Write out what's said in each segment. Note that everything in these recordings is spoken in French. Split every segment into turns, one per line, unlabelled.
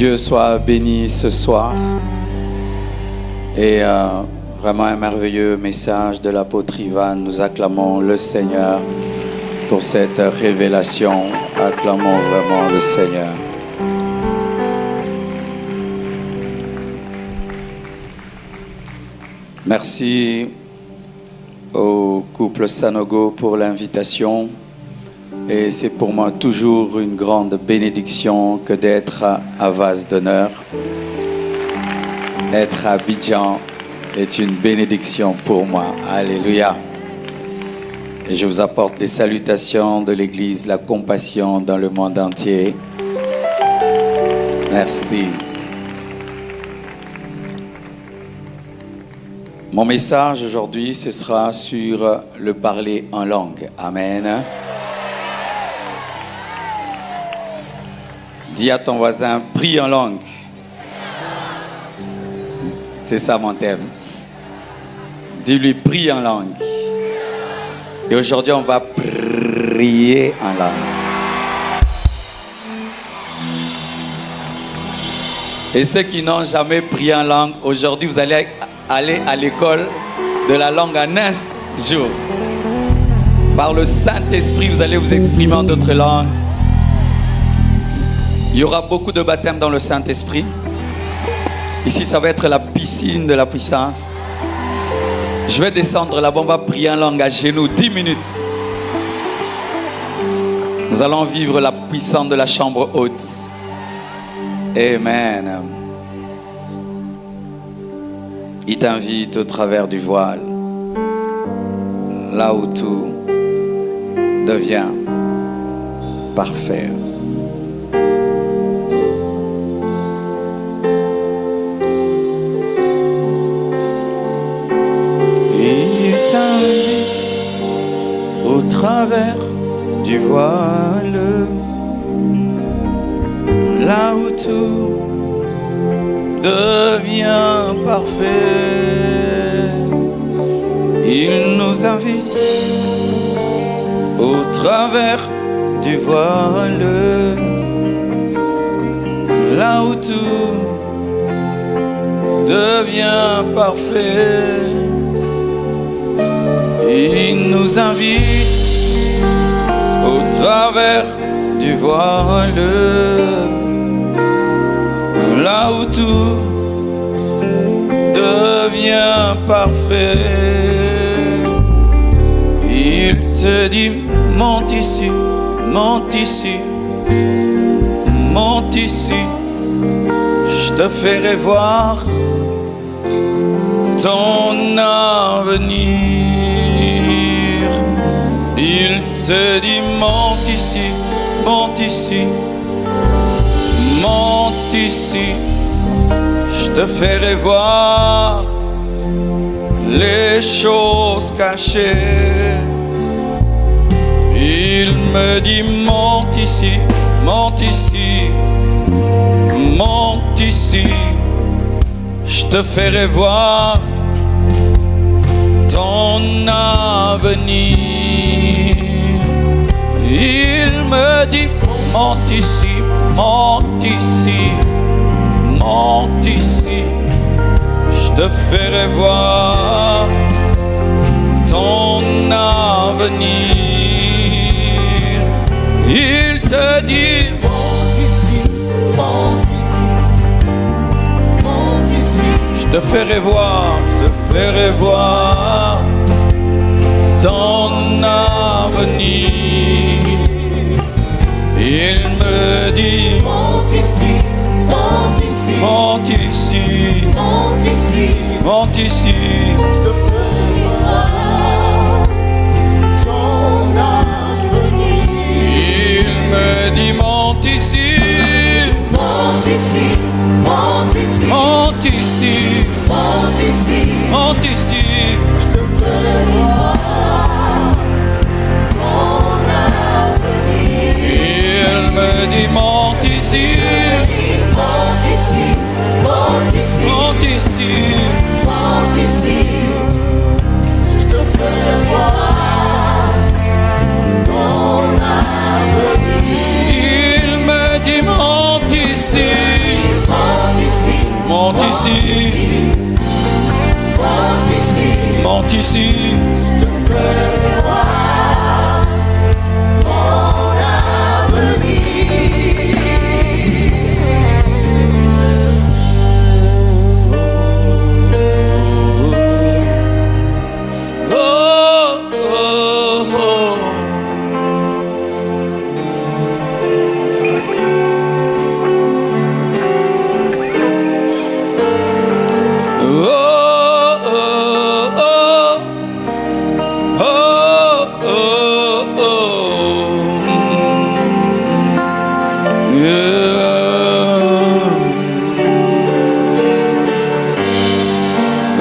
Dieu soit béni ce soir et vraiment un merveilleux message de l'apôtre Ivan. Nous acclamons le Seigneur pour cette révélation. Acclamons vraiment le Seigneur. Merci au couple Sanogo pour l'invitation. Et c'est pour moi toujours une grande bénédiction que d'être à Vase d'honneur. Être à Abidjan est une bénédiction pour moi. Alléluia. Et je vous apporte les salutations de l'Église, la compassion dans le monde entier. Merci. Mon message aujourd'hui, ce sera sur le parler en langue. Amen. Dis à ton voisin, prie en langue. C'est ça mon thème. Dis-lui, prie en langue. Et aujourd'hui, on va prier en langue. Et ceux qui n'ont jamais prié en langue, aujourd'hui, vous allez aller à l'école de la langue en un jour. Par le Saint-Esprit, vous allez vous exprimer en d'autres langues. Il y aura beaucoup de baptêmes dans le Saint-Esprit. Ici, ça va être la piscine de la puissance. Je vais descendre là-bas, on va prier en langue à genoux, 10 minutes. Nous allons vivre la puissance de la chambre haute. Amen. Il t'invite au travers du voile, là où tout devient parfait. Au travers du voile, là où tout devient parfait, il nous invite au travers du voile, là où tout devient parfait. Il nous invite au travers du voile, là où tout devient parfait. Il te dit, monte ici, monte ici, monte ici. Je te ferai voir ton avenir. Il te dit, monte ici, monte ici, monte ici. Je te ferai voir les choses cachées. Il me dit, monte ici, monte ici, monte ici. Je te ferai voir ton avenir. Il me dit, monte ici, monte ici, monte ici. Je te ferai voir ton avenir. Il te dit,
monte ici, monte ici, monte ici.
je te ferai voir ton avenir. Il me dit,
monte ici, monte ici,
monte ici,
monte ici,
monte ici.
je te ferai voir ton avenir.
Il me dit, monte ici,
Monte ici, monte ici,
monte ici,
monte ici,
monte ici.
je te ferai voir ton avenir.
Il me dit, monte ici,
Monte ici, monte ici,
monte ici.
monte ici, je te ferai voir ton avenir.
Il me dit, monte ici. monte ici,
monte ici,
monte ici.
je te ferai voir mon avenir.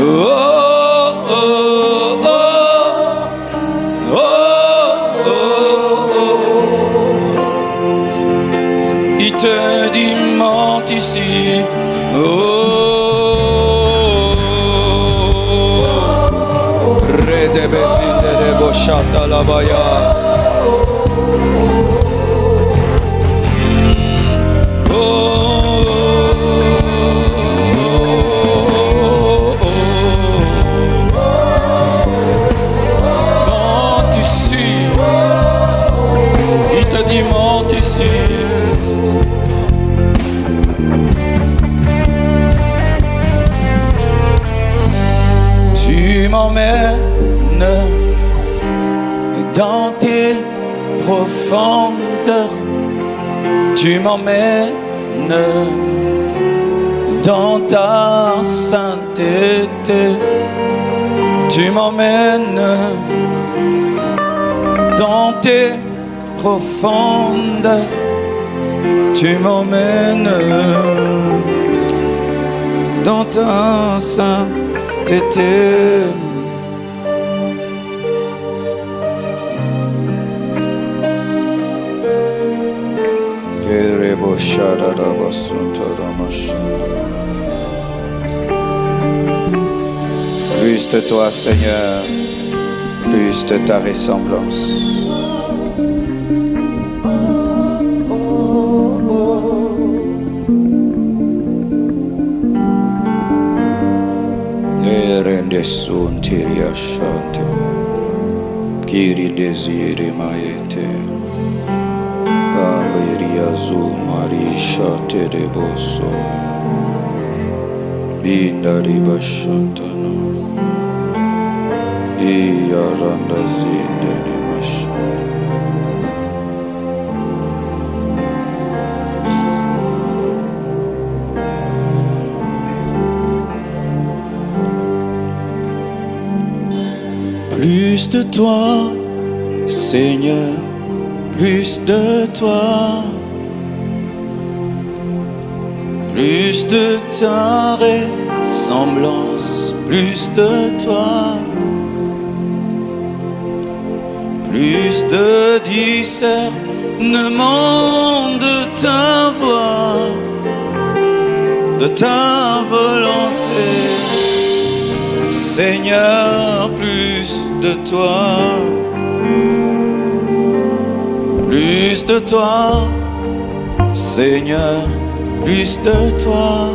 Oh, oh, oh. Il te dit monte ici. Redebezinde de boshata la baya. Monte ici. Il te dit monte ici. Tu m'emmènes dans tes profondeurs. Tu m'emmènes dans ta sainteté. Tu m'emmènes dans tes profondeurs. Tu m'emmènes dans ta sainteté. Plus de toi, Seigneur, plus de ta ressemblance. Le rende sun tiria shate, kiri desire maete. Azu Marisha Tereboso Bindari Bashantano Iyaranda Zindene Masha. Plus de toi, Seigneur, plus de toi. Plus de ta ressemblance, plus de toi, plus de discernement de ta voix, de ta volonté. Seigneur, plus de toi, plus de toi, Seigneur. Plus de toi,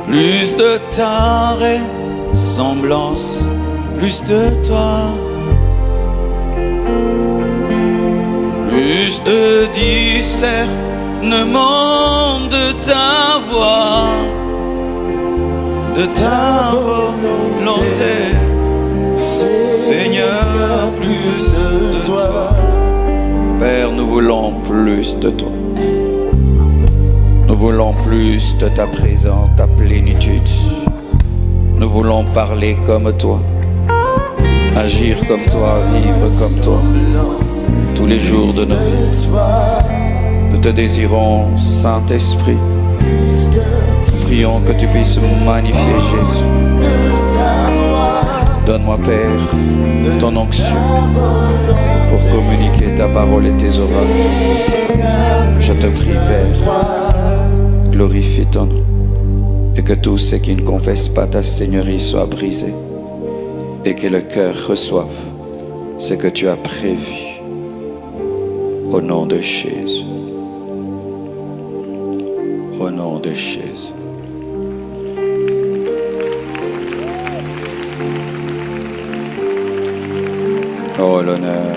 plus de ta ressemblance, plus de toi, plus de discernement de ta voix, de ta volonté. Seigneur, plus de toi. Père, nous voulons plus de toi. Nous voulons plus de ta présence, ta plénitude. Nous voulons parler comme toi, agir comme toi, vivre comme toi, tous les jours de nos vies. Nous te désirons, Saint-Esprit. Nous prions que tu puisses magnifier Jésus. Donne-moi, Père, ton onction pour communiquer ta parole et tes oracles. Je te prie, Père, glorifie ton nom et que tous ceux qui ne confessent pas ta Seigneurie soient brisés et que le cœur reçoive ce que tu as prévu au nom de Jésus. Au nom de Jésus. Oh, l'honneur.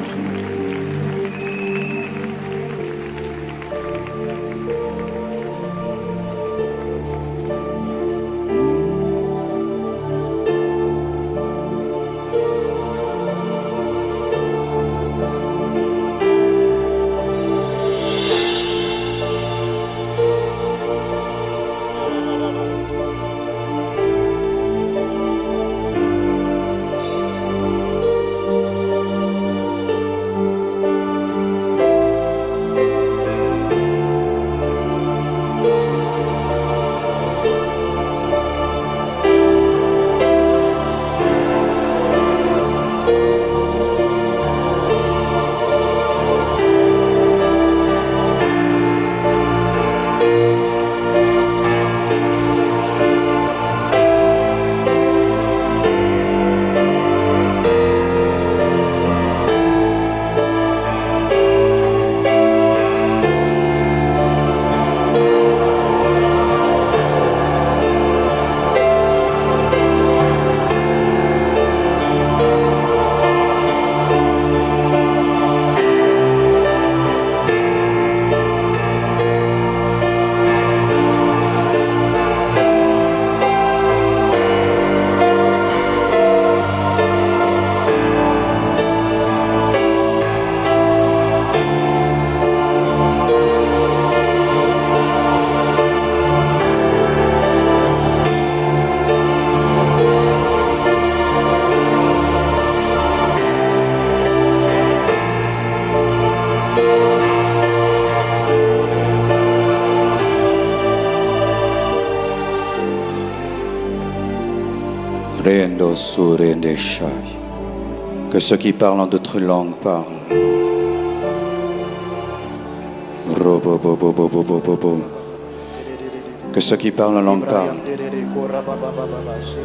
Rendo surende shai. Que ceux qui parlent en d'autres langues parlent. Robo bo bo bo bo bo bo bo. Que ceux qui parlent en langue parlent.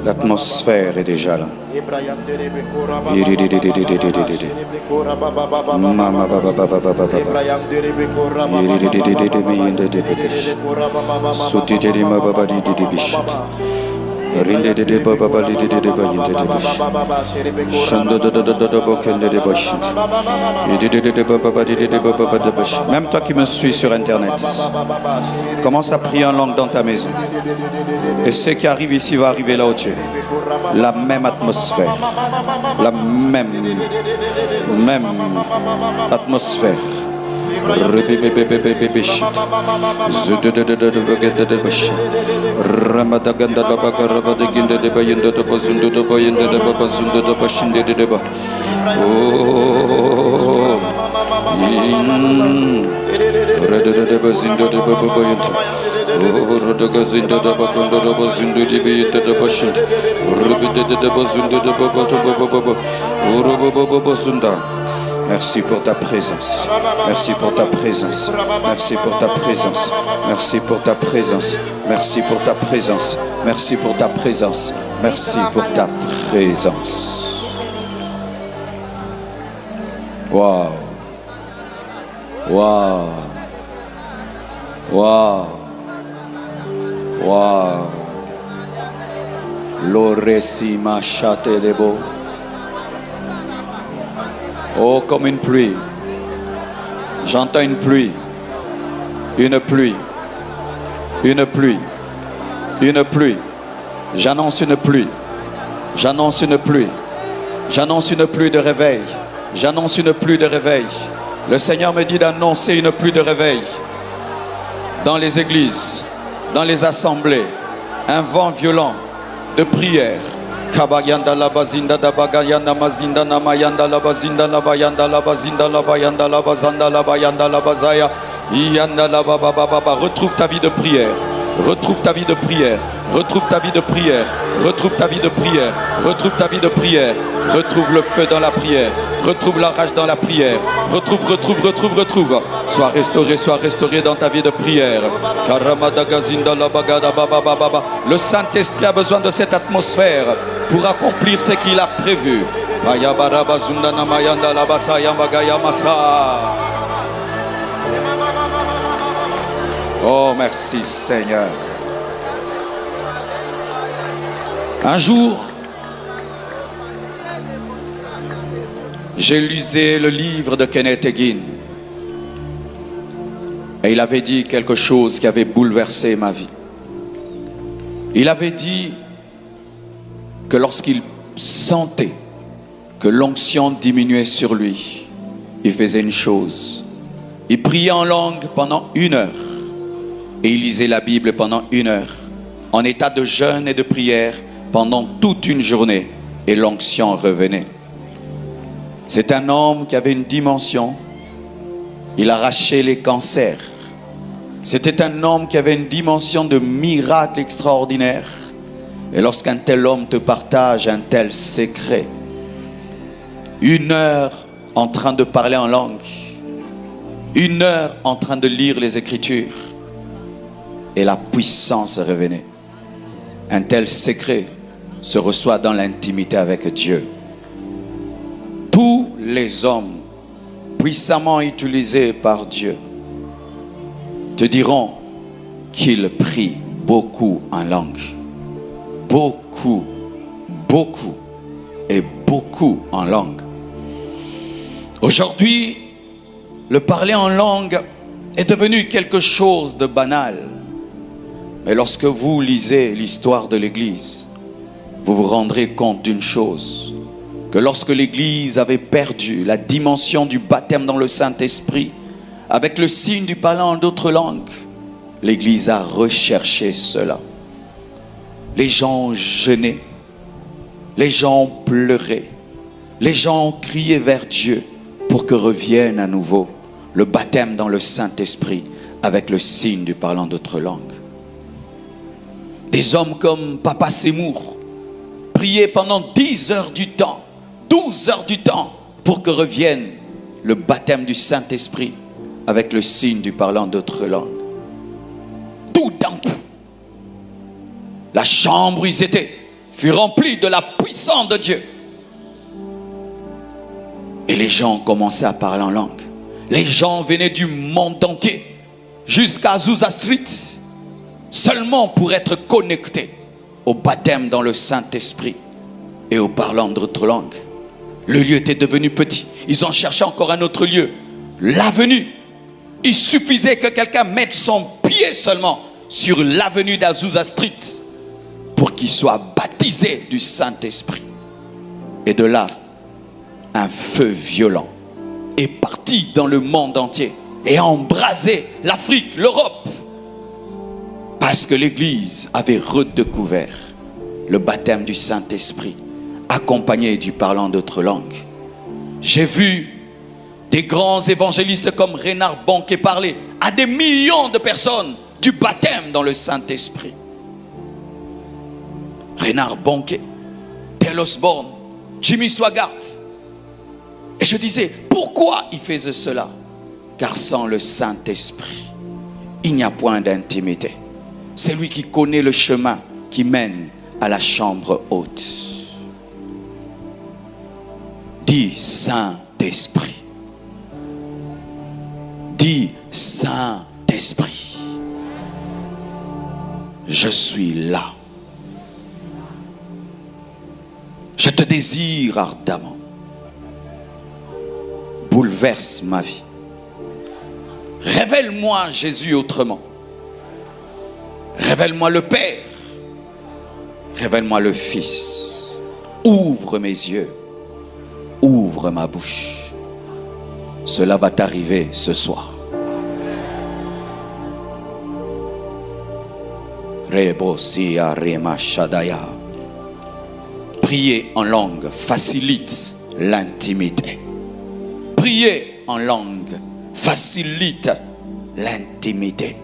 L'atmosphère est déjà là. Mama baba baba baba baba. Sutiteri ma baba di di bish. Rinde de baba bali de bayinde de bish. Shando de bokende de bish. De baba bali de baba de bish. Même toi qui me suis sur internet, commence à prier en langue dans ta maison. Et ce qui arrive ici va arriver là où tu es. La même atmosphère. La même atmosphère. Ramadaganda la bagaraba de Ginda de Bayenda de Bazundo de Bayenda de Babazundo de Bashinde de Deba. Oh, Rada de Bazindo de Babayenta. Oh, Rodagazinda de Bakondo de Bazundo de Bayeta de Bashind. Rubida de Bazundo de Baba. Oh, Robobobosunda. Merci pour ta présence. Merci pour ta présence. Merci pour ta présence. Merci pour ta présence. Merci pour ta présence. Merci pour ta présence. Merci pour ta présence. Waouh. Waouh. Waouh. Waouh. L'oresima chate de beau. Oh, comme une pluie. J'entends une pluie. Une pluie. Une pluie. Une pluie. J'annonce une pluie. J'annonce une pluie. J'annonce une pluie de réveil. J'annonce une pluie de réveil. Le Seigneur me dit d'annoncer une pluie de réveil. Dans les églises, dans les assemblées. Un vent violent de prière. Kabayanda la bazinda da bagayanda mazinda na mayanda la bazinda la bayanda la bazinda la bayanda la bazanda la bayanda la bazaya yanda la baba baba. Retrouve ta vie de prière. Retrouve ta vie de prière. Retrouve ta vie de prière. Retrouve ta vie de prière. Retrouve ta vie de prière. Retrouve le feu dans la prière. Retrouve la rage dans la prière. Retrouve. Sois restauré dans ta vie de prière. Le Saint-Esprit a besoin de cette atmosphère pour accomplir ce qu'il a prévu. Oh, merci Seigneur. Un jour, j'ai lisé le livre de Kenneth Hagin. Et il avait dit quelque chose qui avait bouleversé ma vie. Il avait dit que lorsqu'il sentait que l'onction diminuait sur lui, il faisait une chose. Il priait en langue pendant 1 heure. Et il lisait la Bible pendant 1 heure. En état de jeûne et de prière pendant toute une journée. Et l'onction revenait. C'est un homme qui avait une dimension. Il arrachait les cancers. C'était un homme qui avait une dimension de miracle extraordinaire. Et lorsqu'un tel homme te partage un tel secret, 1 heure en train de parler en langue, 1 heure en train de lire les Écritures, et la puissance revenait. Un tel secret se reçoit dans l'intimité avec Dieu. Tous les hommes puissamment utilisés par Dieu te diront qu'ils prient beaucoup en langue. Beaucoup, beaucoup et beaucoup en langue. Aujourd'hui, le parler en langue est devenu quelque chose de banal. Mais lorsque vous lisez l'histoire de l'Église, vous vous rendrez compte d'une chose, que lorsque l'Église avait perdu la dimension du baptême dans le Saint-Esprit, avec le signe du parler en d'autres langues, l'Église a recherché cela. Les gens ont jeûné, les gens ont pleuré, les gens ont crié vers Dieu pour que revienne à nouveau le baptême dans le Saint-Esprit avec le signe du parlant d'autres langues. Des hommes comme Papa Seymour priaient pendant 10 heures du temps, 12 heures du temps pour que revienne le baptême du Saint-Esprit avec le signe du parlant d'autres langues. Tout d'un coup, la chambre où ils étaient fut remplie de la puissance de Dieu. Et les gens ont commencé à parler en langue. Les gens venaient du monde entier jusqu'à Azusa Street seulement pour être connectés au baptême dans le Saint-Esprit et au parlant d'autres langues. Le lieu était devenu petit. Ils ont cherché encore un autre lieu. L'avenue. Il suffisait que quelqu'un mette son pied seulement sur l'avenue d'Azusa Street pour qu'il soit baptisé du Saint-Esprit. Et de là, un feu violent est parti dans le monde entier et a embrasé l'Afrique, l'Europe. Parce que l'Église avait redécouvert le baptême du Saint-Esprit, accompagné du parlant d'autres langues. J'ai vu des grands évangélistes comme Reinhard Bonnke parler à des millions de personnes du baptême dans le Saint-Esprit. Reinhard Bonnke, Dale Osborne, Jimmy Swaggart. Et je disais, pourquoi il faisait cela? Car sans le Saint-Esprit, il n'y a point d'intimité. C'est lui qui connaît le chemin qui mène à la chambre haute. Dis Saint-Esprit. Dis Saint-Esprit. Je suis là. Je te désire ardemment. Bouleverse ma vie. Révèle-moi Jésus autrement. Révèle-moi le Père. Révèle-moi le Fils. Ouvre mes yeux. Ouvre ma bouche. Cela va t'arriver ce soir. Rebosia Rema Shadaya. Prier en langue facilite l'intimité. Prier en langue facilite l'intimité.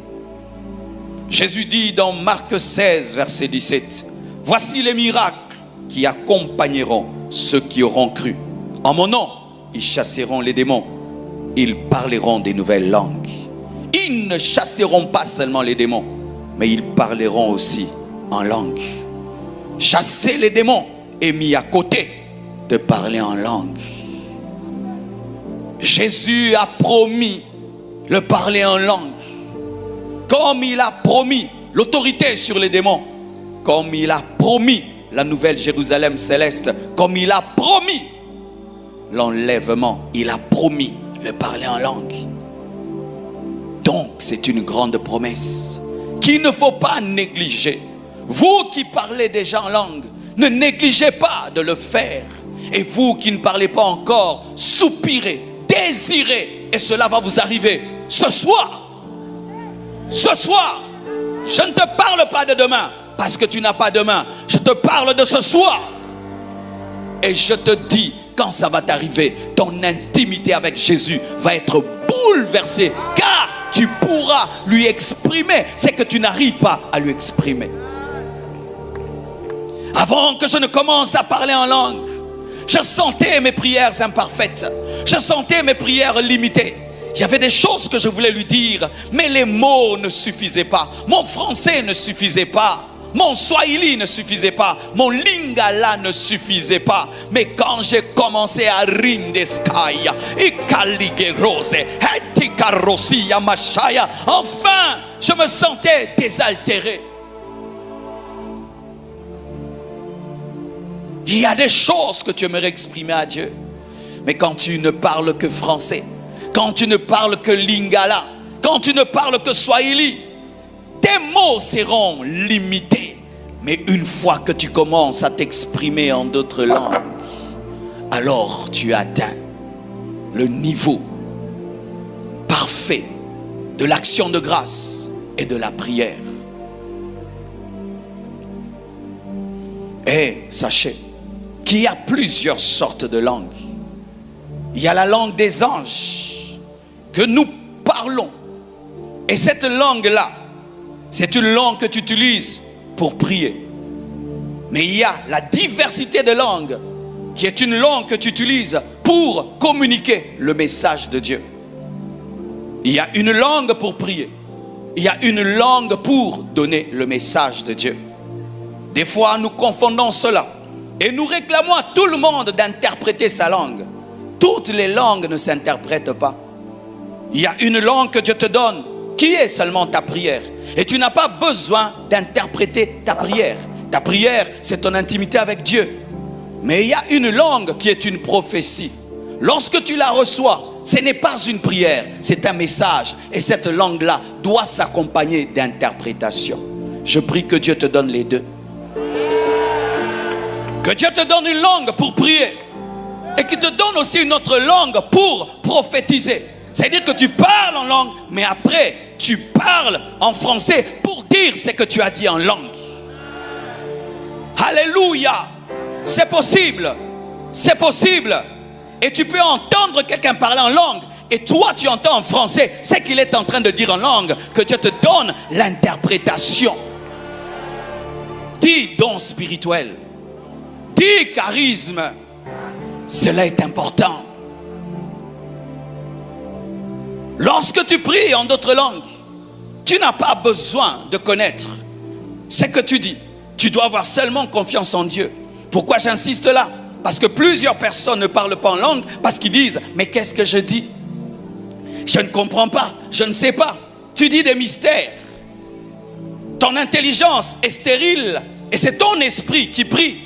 Jésus dit dans Marc 16, verset 17, « Voici les miracles qui accompagneront ceux qui auront cru. En mon nom, ils chasseront les démons. Ils parleront des nouvelles langues. » Ils ne chasseront pas seulement les démons, mais ils parleront aussi en langue. Chasser les démons est mis à côté de parler en langue. Jésus a promis le parler en langue. comme il a promis l'autorité sur les démons, comme il a promis la nouvelle Jérusalem céleste, comme il a promis l'enlèvement, il a promis le parler en langue. Donc c'est une grande promesse qu'il ne faut pas négliger. Vous qui parlez déjà en langue, ne négligez pas de le faire. Et vous qui ne parlez pas encore, soupirez, désirez, et cela va vous arriver ce soir. Ce soir, je ne te parle pas de demain, parce que tu n'as pas demain. Je te parle de ce soir. Et je te dis, quand ça va t'arriver, ton intimité avec Jésus va être bouleversée, car tu pourras lui exprimer ce que tu n'arrives pas à lui exprimer. Avant que je ne commence à parler en langue, je sentais mes prières imparfaites. Je sentais mes prières limitées. Il y avait des choses que je voulais lui dire, mais les mots ne suffisaient pas. Mon français ne suffisait pas. Mon swahili ne suffisait pas. Mon lingala ne suffisait pas. Mais quand j'ai commencé à rindeskaya, ikaligerose, etikarosia machaya, enfin, je me sentais désaltéré. Il y a des choses que tu aimerais exprimer à Dieu. Mais quand tu ne parles que français, quand tu ne parles que lingala, quand tu ne parles que swahili, tes mots seront limités. Mais une fois que tu commences à t'exprimer en d'autres langues, alors tu atteins le niveau parfait de l'action de grâce et de la prière. Et sachez qu'il y a plusieurs sortes de langues. Il y a la langue des anges que nous parlons. Et cette langue-là, c'est une langue que tu utilises pour prier. Mais il y a la diversité de langues qui est une langue que tu utilises pour communiquer le message de Dieu. Il y a une langue pour prier. Il y a une langue pour donner le message de Dieu. Des fois, nous confondons cela. Et nous réclamons à tout le monde d'interpréter sa langue. Toutes les langues ne s'interprètent pas. Il y a une langue que Dieu te donne qui est seulement ta prière. Et tu n'as pas besoin d'interpréter ta prière. Ta prière, c'est ton intimité avec Dieu. Mais il y a une langue qui est une prophétie. Lorsque tu la reçois, ce n'est pas une prière, c'est un message. Et cette langue-là doit s'accompagner d'interprétation. Je prie que Dieu te donne les deux. Que Dieu te donne une langue pour prier et qu'il te donne aussi une autre langue pour prophétiser. C'est-à-dire que tu parles en langue, mais après, tu parles en français pour dire ce que tu as dit en langue. Alléluia! C'est possible. C'est possible. Et tu peux entendre quelqu'un parler en langue et toi, tu entends en français ce qu'il est en train de dire en langue. Que Dieu te donne l'interprétation. Dis don spirituel. Dis charisme. Cela est important. Lorsque tu pries en d'autres langues, tu n'as pas besoin de connaître ce que tu dis. Tu dois avoir seulement confiance en Dieu. Pourquoi j'insiste là? Parce que plusieurs personnes ne parlent pas en langue parce qu'ils disent « Mais qu'est-ce que je dis? Je ne comprends pas, je ne sais pas. » Tu dis des mystères. Ton intelligence est stérile et c'est ton esprit qui prie.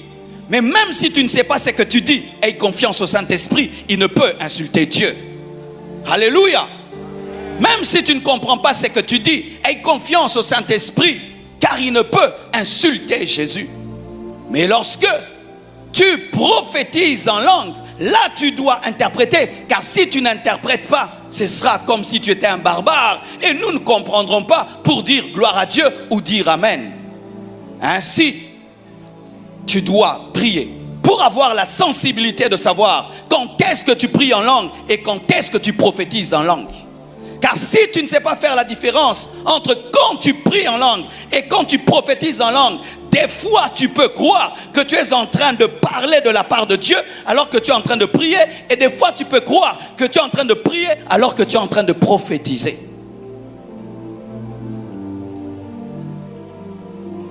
Mais même si tu ne sais pas ce que tu dis, aie confiance au Saint-Esprit, il ne peut insulter Dieu. Alléluia. Même si tu ne comprends pas ce que tu dis, aie confiance au Saint-Esprit, car il ne peut insulter Jésus. Mais lorsque tu prophétises en langue, là tu dois interpréter, car si tu n'interprètes pas, ce sera comme si tu étais un barbare, et nous ne comprendrons pas pour dire gloire à Dieu ou dire amen. Ainsi, tu dois prier pour avoir la sensibilité de savoir quand est-ce que tu pries en langue et quand est-ce que tu prophétises en langue. Car si tu ne sais pas faire la différence entre quand tu pries en langue et quand tu prophétises en langue, des fois tu peux croire que tu es en train de parler de la part de Dieu alors que tu es en train de prier, et des fois tu peux croire que tu es en train de prier alors que tu es en train de prophétiser.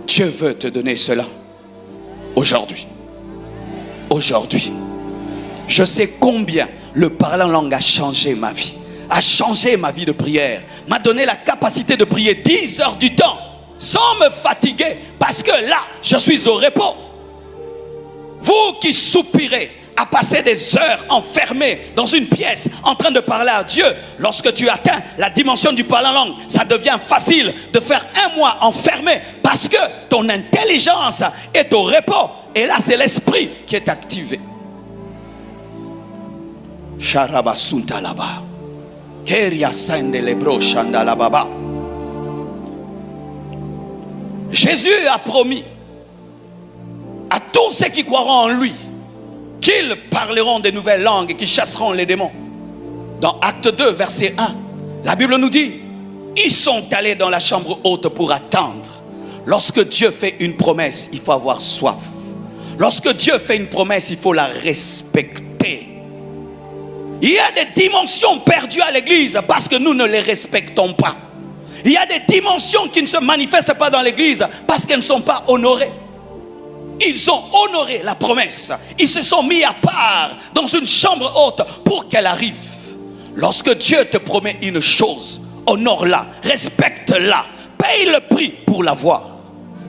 Dieu veut te donner cela aujourd'hui. Aujourd'hui. Je sais combien le parler en langue a changé ma vie. a changé ma vie de prière, m'a donné la capacité de prier 10 heures du temps sans me fatiguer, parce que là, je suis au repos. Vous qui soupirez à passer des heures enfermés dans une pièce en train de parler à Dieu, lorsque tu atteins la dimension du parler en langue, ça devient facile de faire un mois enfermé parce que ton intelligence est au repos. Et là, c'est l'esprit qui est activé. Sharabasuntalaba. Keria sandelebro shandalababa. Jésus a promis à tous ceux qui croiront en lui qu'ils parleront de nouvelles langues et qu'ils chasseront les démons. Dans Acte 2, verset 1, la Bible nous dit, ils sont allés dans la chambre haute pour attendre. Lorsque Dieu fait une promesse, il faut avoir soif. Lorsque Dieu fait une promesse, il faut la respecter. Il y a des dimensions perdues à l'église parce que nous ne les respectons pas. Il y a des dimensions qui ne se manifestent pas dans l'église parce qu'elles ne sont pas honorées. Ils ont honoré la promesse. Ils se sont mis à part dans une chambre haute pour qu'elle arrive. Lorsque Dieu te promet une chose, honore-la, respecte-la, paye le prix pour l'avoir.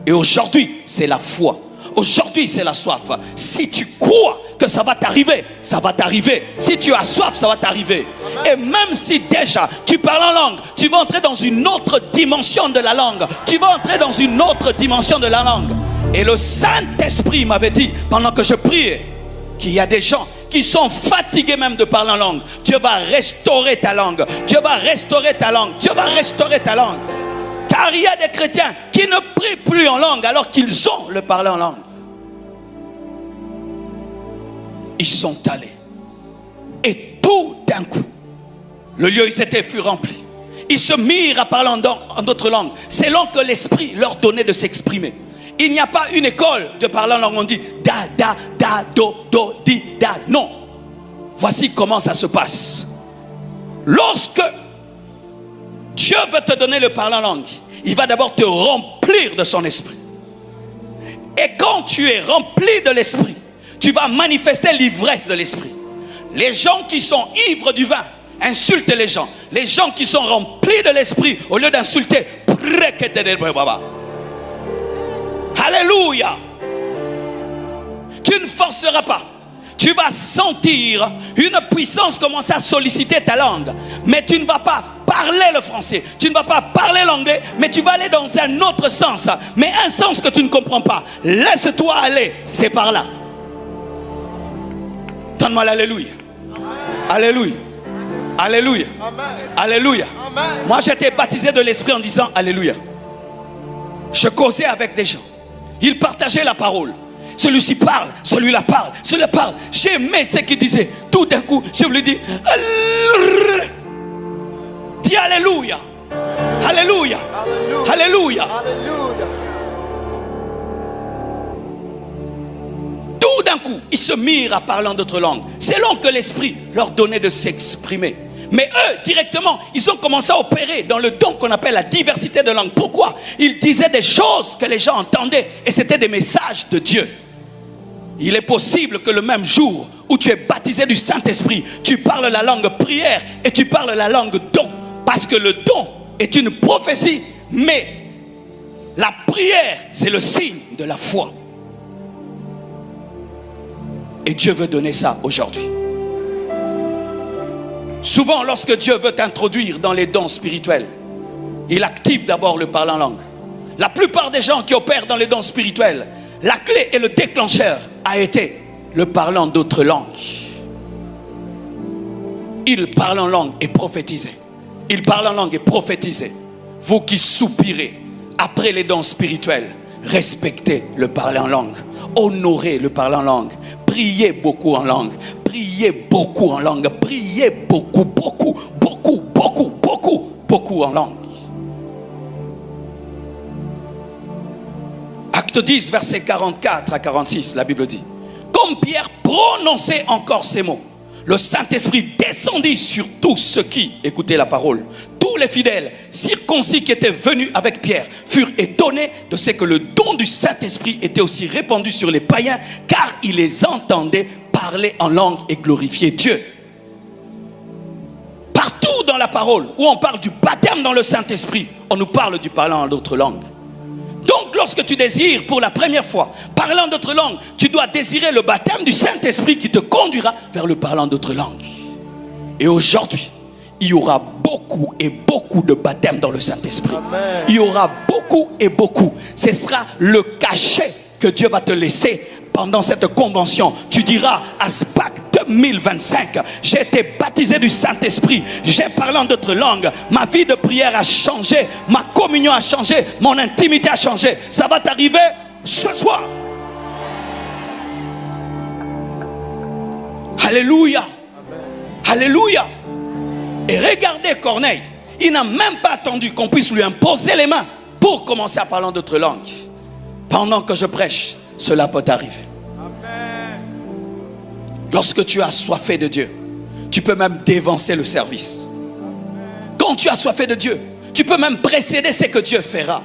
Et aujourd'hui, c'est la foi. Aujourd'hui, c'est la soif. Si tu crois que ça va t'arriver, ça va t'arriver. Si tu as soif, ça va t'arriver. Et même si déjà tu parles en langue, tu vas entrer dans une autre dimension de la langue. Tu vas entrer dans une autre dimension de la langue. Et le Saint-Esprit m'avait dit, pendant que je priais, qu'il y a des gens qui sont fatigués même de parler en langue. Dieu va restaurer ta langue. Dieu va restaurer ta langue. Dieu va restaurer ta langue. Car il y a des chrétiens qui ne prient plus en langue alors qu'ils ont le parler en langue. Ils sont allés. Et tout d'un coup, le lieu fut rempli. Ils se mirent à parler en d'autres langues, selon que l'Esprit leur donnait de s'exprimer. Il n'y a pas une école de parler en langue, on dit da, da, da, do, do, di, da. Non. Voici comment ça se passe. Lorsque Dieu veut te donner le parler en langue, il va d'abord te remplir de son esprit. Et quand tu es rempli de l'esprit, tu vas manifester l'ivresse de l'esprit. Les gens qui sont ivres du vin insultent les gens. Les gens qui sont remplis de l'esprit, au lieu d'insulter, alléluia. Tu ne forceras pas. Tu vas sentir une puissance commencer à solliciter ta langue. Mais tu ne vas pas parler le français. Tu ne vas pas parler l'anglais. Mais tu vas aller dans un autre sens. Mais un sens que tu ne comprends pas. Laisse-toi aller. C'est par là. Donne-moi l'alléluia. Alléluia. Alléluia. Alléluia. Moi j'étais baptisé de l'esprit en disant alléluia. Je causais avec des gens. Ils partageaient la parole. Celui-ci parle, celui-là parle, celui-là parle. J'aimais ce qu'il disait. Tout d'un coup, je lui dis dis alléluia. Alléluia. Alléluia. Tout d'un coup, ils se mirent à parler en d'autres langues, selon que l'Esprit leur donnait de s'exprimer. Mais eux, directement, ils ont commencé à opérer dans le don qu'on appelle la diversité de langues. Pourquoi? Ils disaient des choses que les gens entendaient et c'était des messages de Dieu. Il est possible que le même jour où tu es baptisé du Saint-Esprit, tu parles la langue prière et tu parles la langue don. Parce que le don est une prophétie, mais la prière, c'est le signe de la foi. Et Dieu veut donner ça aujourd'hui. Souvent, lorsque Dieu veut t'introduire dans les dons spirituels, il active d'abord le parler en langue. La plupart des gens qui opèrent dans les dons spirituels, la clé et le déclencheur a été le parler en d'autres langues. Il parle en langue et prophétisez. Il parle en langue et prophétisez. Vous qui soupirez après les dons spirituels, respectez le parler en langue. Honorez le parler en langue. Priez beaucoup en langue. Priez beaucoup en langue. Priez beaucoup, beaucoup, beaucoup, beaucoup, beaucoup, beaucoup en langue. Acte 10, versets 44 à 46, la Bible dit: comme Pierre prononçait encore ces mots, le Saint-Esprit descendit sur tous ceux qui, écoutez la parole, tous les fidèles circoncis qui étaient venus avec Pierre furent étonnés de ce que le don du Saint-Esprit était aussi répandu sur les païens, car ils les entendaient parler en langue et glorifier Dieu. Partout Partout dans la parole où on parle du baptême dans le Saint-Esprit, on nous parle du parlant en d'autres langues. Donc lorsque tu désires pour la première fois parler en d'autres langues, tu dois désirer le baptême du Saint-Esprit qui te conduira vers le parlant en d'autres langues. Et aujourd'hui, il y aura beaucoup et beaucoup de baptêmes dans le Saint-Esprit. Il y aura beaucoup et beaucoup. Ce sera le cachet que Dieu va te laisser pendant cette convention. Tu diras à SPAC 2025, j'ai été baptisé du Saint-Esprit, j'ai parlé en d'autres langues, ma vie de prière a changé, ma communion a changé, mon intimité a changé. Ça va t'arriver ce soir. Alléluia. Alléluia. Et regardez Corneille, il n'a même pas attendu qu'on puisse lui imposer les mains pour commencer à parler en d'autres langues. Pendant que je prêche, cela peut t'arriver. Lorsque tu as soifé de Dieu, tu peux même dévancer le service. Quand tu as soifé de Dieu, tu peux même précéder ce que Dieu fera.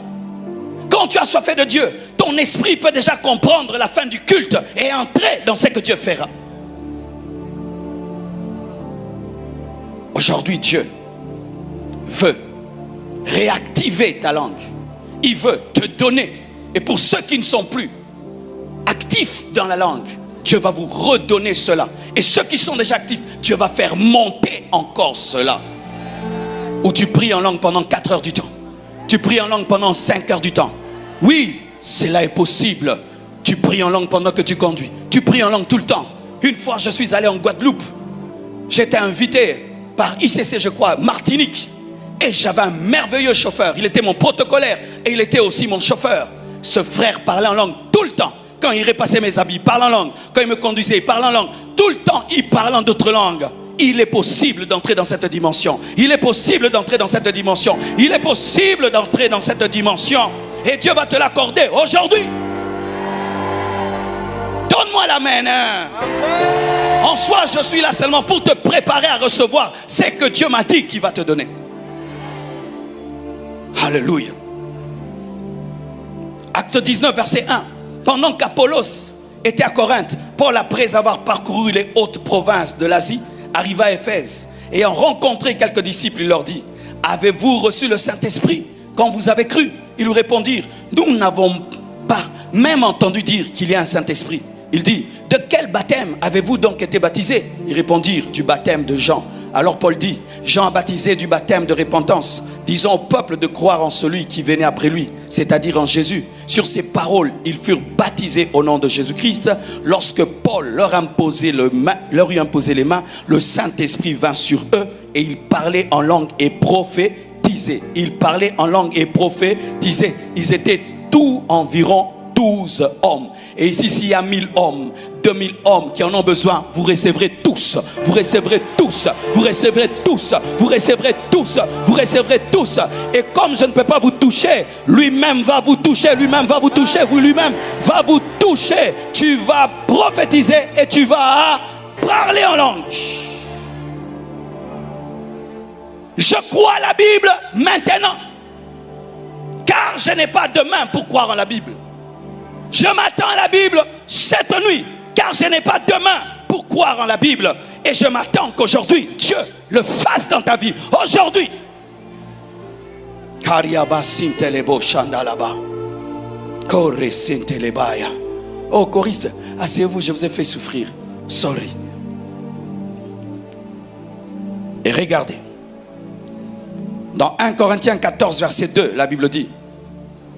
Quand tu as soifé de Dieu, ton esprit peut déjà comprendre la fin du culte et entrer dans ce que Dieu fera. Aujourd'hui, Dieu veut réactiver ta langue. Il veut te donner. Et pour ceux qui ne sont plus actifs dans la langue, Dieu va vous redonner cela. Et ceux qui sont déjà actifs, Dieu va faire monter encore cela. Ou tu pries en langue pendant 4 heures du temps. Tu pries en langue pendant 5 heures du temps. Oui, cela est possible. Tu pries en langue pendant que tu conduis. Tu pries en langue tout le temps. Une fois, je suis allé en Guadeloupe. J'étais invité par ICC, je crois, Martinique. Et j'avais un merveilleux chauffeur. Il était mon protocolaire et il était aussi mon chauffeur. Ce frère parlait en langue tout le temps. Quand il repassait mes habits, il parlait en langue. Quand il me conduisait, il parlait en langue. Tout le temps, il parlait en d'autres langues. Il est possible d'entrer dans cette dimension. Il est possible d'entrer dans cette dimension. Il est possible d'entrer dans cette dimension. Et Dieu va te l'accorder aujourd'hui. Donne-moi l'amen. En soi, je suis là seulement pour te préparer à recevoir ce que Dieu m'a dit qu'il va te donner. Alléluia. Acte 19, verset 1. Pendant qu'Apollos était à Corinthe, Paul, après avoir parcouru les hautes provinces de l'Asie, arriva à Éphèse. Ayant rencontré quelques disciples, il leur dit: avez-vous reçu le Saint-Esprit quand vous avez cru? Ils lui répondirent: nous n'avons pas même entendu dire qu'il y a un Saint-Esprit. Il dit: de quel baptême avez-vous donc été baptisés? Ils répondirent: du baptême de Jean. Alors Paul dit: Jean a baptisé du baptême de repentance, disant au peuple de croire en celui qui venait après lui, c'est-à-dire en Jésus. Sur ces paroles, ils furent baptisés au nom de Jésus-Christ. Lorsque Paul leur eut imposé les mains, le Saint-Esprit vint sur eux et ils parlaient en langue et prophétisaient. Ils parlaient en langue et prophétisaient. Ils étaient tout environ 12 hommes. Et ici, s'il y a 1000 hommes, 2000 hommes qui en ont besoin, vous recevrez tous. Vous recevrez tous. Vous recevrez tous. Vous recevrez tous. Vous recevrez tous. Et comme je ne peux pas vous toucher, lui-même va vous toucher. Lui-même va vous toucher. Lui-même va vous toucher. Tu vas prophétiser et tu vas parler en langue. Je crois à la Bible maintenant. Car je n'ai pas de main pour croire en la Bible. Je m'attends à la Bible cette nuit, car je n'ai pas de main pour croire en la Bible. Et je m'attends qu'aujourd'hui, Dieu le fasse dans ta vie. Aujourd'hui. Oh, choriste, asseyez-vous, je vous ai fait souffrir. Sorry. Et regardez. Dans 1 Corinthiens 14, verset 2, la Bible dit: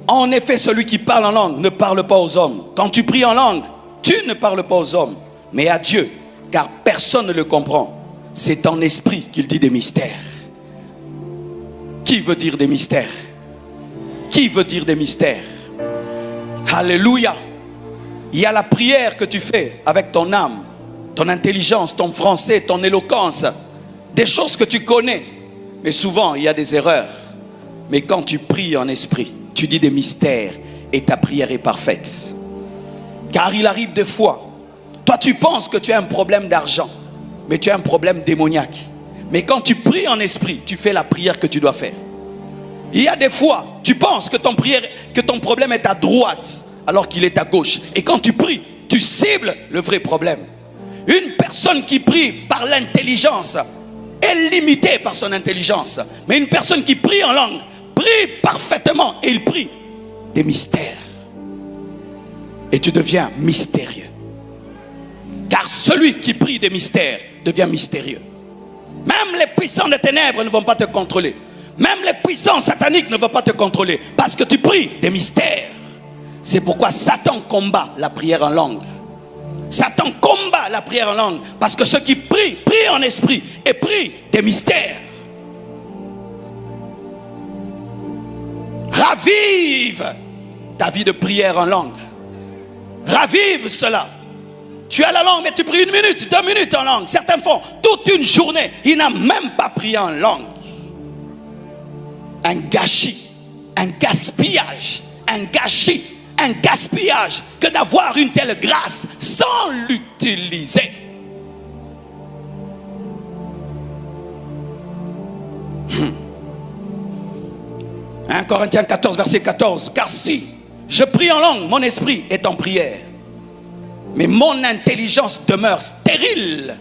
en effet, celui qui parle en langue ne parle pas aux hommes. Quand tu pries en langue, tu ne parles pas aux hommes, mais à Dieu, car personne ne le comprend. C'est en esprit qu'il dit des mystères. Qui veut dire des mystères? Qui veut dire des mystères? Alléluia. Il y a la prière que tu fais avec ton âme, ton intelligence, ton français, ton éloquence, des choses que tu connais. Mais souvent, il y a des erreurs. Mais quand tu pries en esprit, tu dis des mystères et ta prière est parfaite. Car il arrive des fois, toi tu penses que tu as un problème d'argent, mais tu as un problème démoniaque. Mais quand tu pries en esprit, tu fais la prière que tu dois faire. Il y a des fois, tu penses que ton problème est à droite, alors qu'il est à gauche. Et quand tu pries, tu cibles le vrai problème. Une personne qui prie par l'intelligence
est limité par son intelligence. Mais une personne qui prie en langue, prie parfaitement et il prie des mystères. Et tu deviens mystérieux. Car celui qui prie des mystères devient mystérieux. Même les puissants des ténèbres ne vont pas te contrôler. Même les puissants sataniques ne vont pas te contrôler. Parce que tu pries des mystères. C'est pourquoi Satan combat la prière en langue. Satan combat la prière en langue. Parce que ceux qui prient, prient en esprit et prient des mystères. Ravive ta vie de prière en langue. Ravive cela. Tu as la langue, mais tu pries 1 minute, 2 minutes en langue. Certains font toute une journée. Ils n'ont même pas prié en langue. Un gâchis, un gaspillage, un gâchis, un gaspillage que d'avoir une telle grâce sans l'utiliser. 1 Corinthiens 14, verset 14. Car si je prie en langue, mon esprit est en prière. Mais mon intelligence demeure stérile.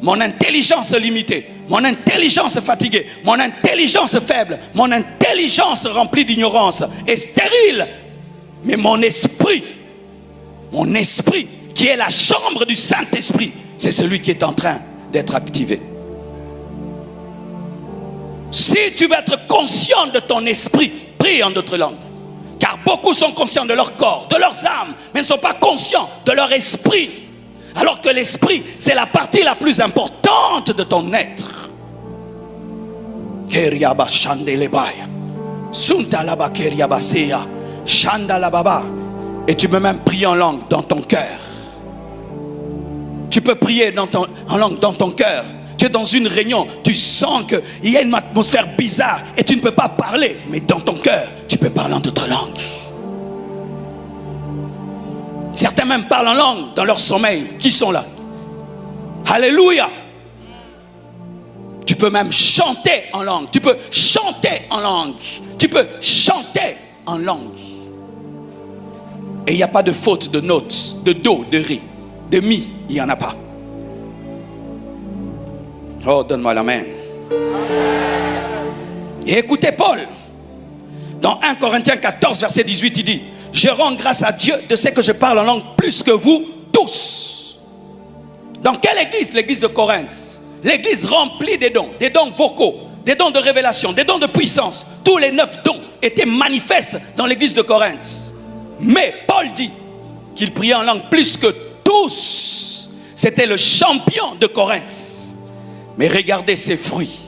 Mon intelligence limitée. Mon intelligence fatiguée. Mon intelligence faible. Mon intelligence remplie d'ignorance est stérile. Mais mon esprit, qui est la chambre du Saint-Esprit, c'est celui qui est en train d'être activé. Si tu veux être conscient de ton esprit, prie en d'autres langues. Car beaucoup sont conscients de leur corps, de leurs âmes, mais ne sont pas conscients de leur esprit. Alors que l'esprit, c'est la partie la plus importante de ton être. Et tu peux même prier en langue dans ton cœur. Tu peux prier en langue dans ton cœur. Tu es dans une réunion, tu sens qu'il y a une atmosphère bizarre et tu ne peux pas parler, mais dans ton cœur, tu peux parler en d'autres langues. Certains même parlent en langue dans leur sommeil. Qui sont là? Alléluia. Tu peux même chanter en langue. Tu peux chanter en langue. Tu peux chanter en langue. Et il n'y a pas de faute de notes, de do, de ré, de mi, il n'y en a pas. Oh, donne-moi l'amen. Et écoutez Paul, dans 1 Corinthiens 14, verset 18, il dit: je rends grâce à Dieu de ce que je parle en langue plus que vous tous. Dans quelle église? L'église de Corinthe. L'église remplie des dons vocaux, des dons de révélation, des dons de puissance. Tous les 9 dons étaient manifestes dans l'église de Corinthe. Mais Paul dit qu'il priait en langue plus que tous. C'était le champion de Corinthe. Mais regardez ses fruits.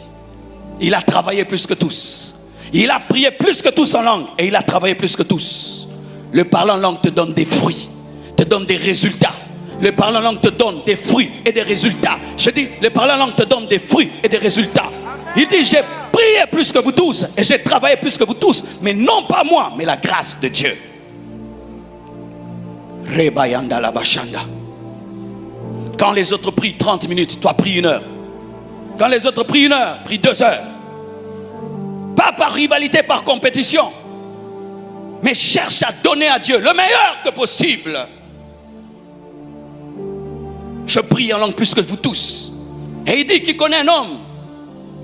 Il a travaillé plus que tous. Il a prié plus que tous en langue. Et il a travaillé plus que tous. Le parler en langue te donne des fruits. Te donne des résultats. Le parler en langue te donne des fruits et des résultats. Je dis, le parler en langue te donne des fruits et des résultats. Il dit, j'ai prié plus que vous tous. Et j'ai travaillé plus que vous tous. Mais non pas moi, mais la grâce de Dieu. Rebayanda la bachanda. Quand les autres prient 30 minutes, toi prie 1 heure. Quand les autres prient 1 heure, prie 2 heures. Pas par rivalité, par compétition. Mais cherche à donner à Dieu le meilleur que possible. Je prie en langue plus que vous tous. Et il dit qu'il connaît un homme,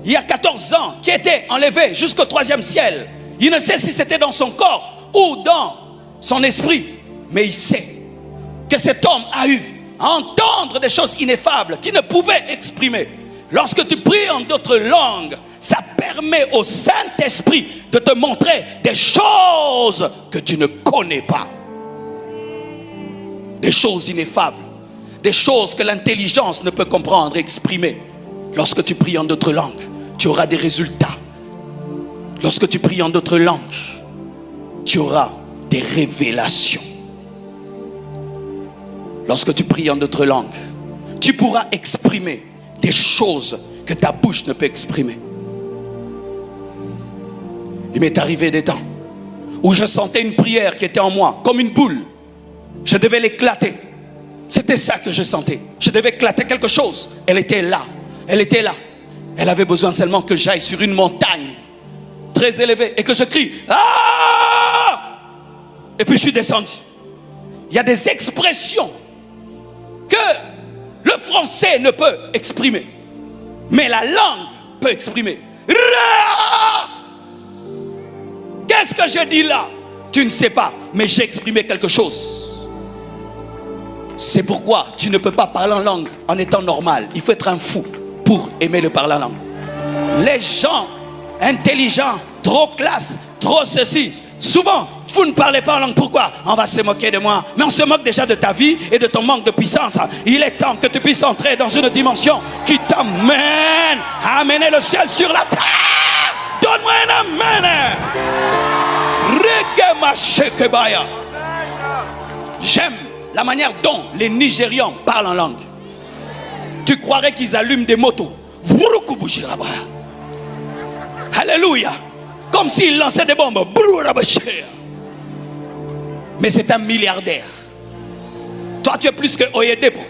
il y a 14 ans, qui était enlevé jusqu'au 3e ciel. Il ne sait si c'était dans son corps ou dans son esprit. Mais il sait que cet homme a eu à entendre des choses ineffables qu'il ne pouvait exprimer. Lorsque tu pries en d'autres langues, ça permet au Saint-Esprit de te montrer des choses que tu ne connais pas. Des choses ineffables. Des choses que l'intelligence ne peut comprendre et exprimer. Lorsque tu pries en d'autres langues, tu auras des résultats. Lorsque tu pries en d'autres langues, tu auras des révélations. Lorsque tu pries en d'autres langues, tu pourras exprimer des choses que ta bouche ne peut exprimer. Il m'est arrivé des temps où je sentais une prière qui était en moi comme une boule. Je devais l'éclater. C'était ça que je sentais. Je devais éclater quelque chose. Elle était là. Elle était là. Elle avait besoin seulement que j'aille sur une montagne très élevée et que je crie « Ah !» Et puis je suis descendu. Il y a des expressions que le français ne peut exprimer. Mais la langue peut exprimer. Qu'est-ce que je dis là? Tu ne sais pas, mais j'ai exprimé quelque chose. C'est pourquoi tu ne peux pas parler en langue en étant normal. Il faut être un fou pour aimer le parler en langue. Les gens intelligents, trop classe, trop ceci, souvent, vous ne parlez pas en langue. Pourquoi? On va se moquer de moi. Mais on se moque déjà de ta vie et de ton manque de puissance. Il est temps que tu puisses entrer dans une dimension qui t'amène à amener le ciel sur la terre. Donne-moi un amen. J'aime la manière dont les Nigérians parlent en langue. Tu croirais qu'ils allument des motos. Alléluia. Comme s'ils lançaient des bombes. Mais c'est un milliardaire. Toi, tu es plus que Oyedepo.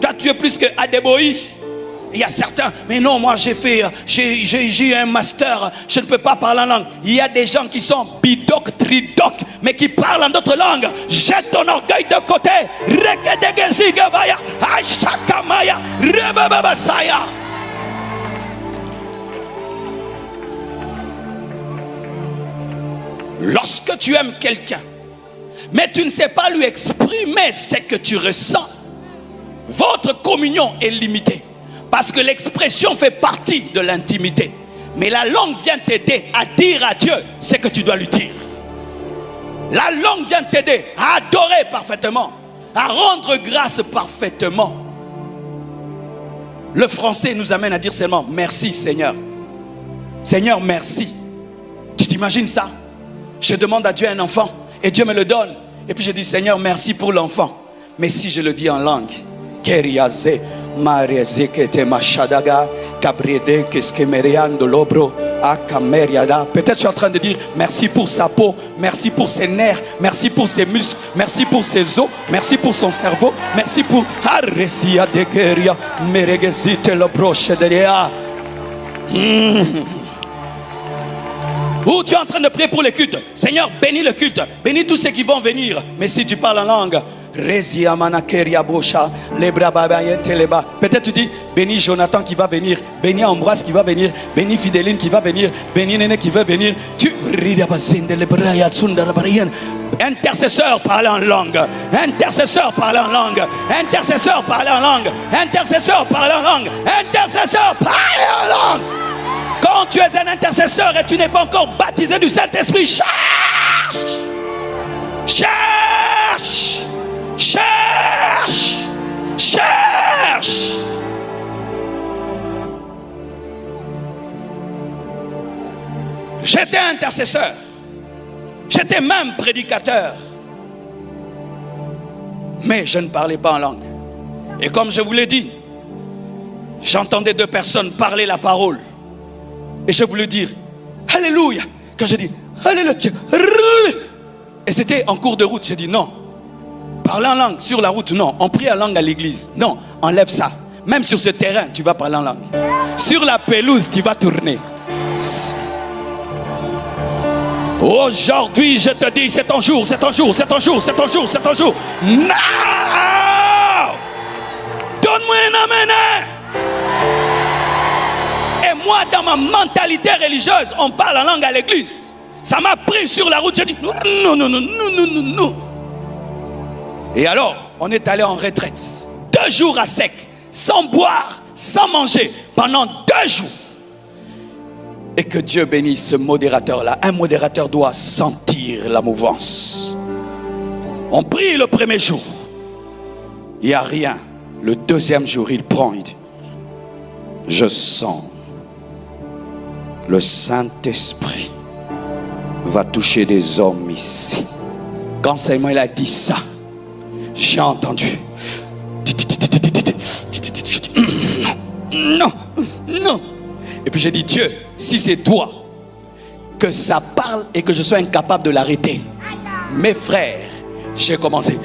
Toi, tu es plus que Adeboyi. Il y a certains, mais non, moi j'ai eu un master, je ne peux pas parler en langue. Il y a des gens qui sont bidoc, tridoc, mais qui parlent en d'autres langues. Jette ton orgueil de côté. Lorsque tu aimes quelqu'un, mais tu ne sais pas lui exprimer ce que tu ressens, votre communion est limitée. Parce que l'expression fait partie de l'intimité. Mais la langue vient t'aider à dire à Dieu ce que tu dois lui dire. La langue vient t'aider à adorer parfaitement, à rendre grâce parfaitement. Le français nous amène à dire seulement merci Seigneur. Seigneur, merci. Tu t'imagines ça? Je demande à Dieu un enfant et Dieu me le donne. Et puis je dis Seigneur, merci pour l'enfant. Mais si je le dis en langue, Keriaze, peut-être tu es en train de dire merci pour sa peau, merci pour ses nerfs, merci pour ses muscles, merci pour ses os, merci pour son cerveau, merci pour Ou tu es en train de prier pour le culte. Seigneur, bénis le culte, bénis tous ceux qui vont venir. Mais si tu parles en langue, peut-être tu dis bénis Jonathan qui va venir, bénis Ambroise qui va venir, bénis Fidéline qui va venir, bénis Néné qui va venir. Intercesseur parle en langue. Intercesseur parle en langue. Intercesseur parle en langue. Intercesseur parle en langue. Intercesseur parle en langue. Quand tu es un intercesseur et tu n'es pas encore baptisé du Saint-Esprit, cherche. Cherche. Cherche. Cherche. J'étais intercesseur. J'étais même prédicateur. Mais je ne parlais pas en langue. Et comme je vous l'ai dit, j'entendais deux personnes parler la parole. Et je voulais dire Alléluia. Quand je dis Alléluia, et c'était en cours de route, j'ai dit non. Parler en langue sur la route, non. On prie en langue à l'église, non. Enlève ça. Même sur ce terrain, tu vas parler en langue. Sur la pelouse, tu vas tourner. Aujourd'hui, je te dis, c'est ton jour, c'est ton jour, c'est ton jour, c'est ton jour, c'est ton jour. Now! Donne-moi un amen. Et moi, dans ma mentalité religieuse, on parle en langue à l'église. Ça m'a pris sur la route, j'ai dit non, non, non, non, non, non, non. Et alors, on est allé en retraite. 2 jours à sec, sans boire, sans manger, pendant 2 jours. Et que Dieu bénisse ce modérateur-là. Un modérateur doit sentir la mouvance. On prie le premier jour. Il n'y a rien. Le deuxième jour, il prend, il dit je sens le Saint-Esprit va toucher des hommes ici. Quand seulement il a dit ça, j'ai entendu. Non, non. Et puis j'ai dit Dieu, si c'est toi que ça parle et que je sois incapable de l'arrêter, mes frères, j'ai commencé.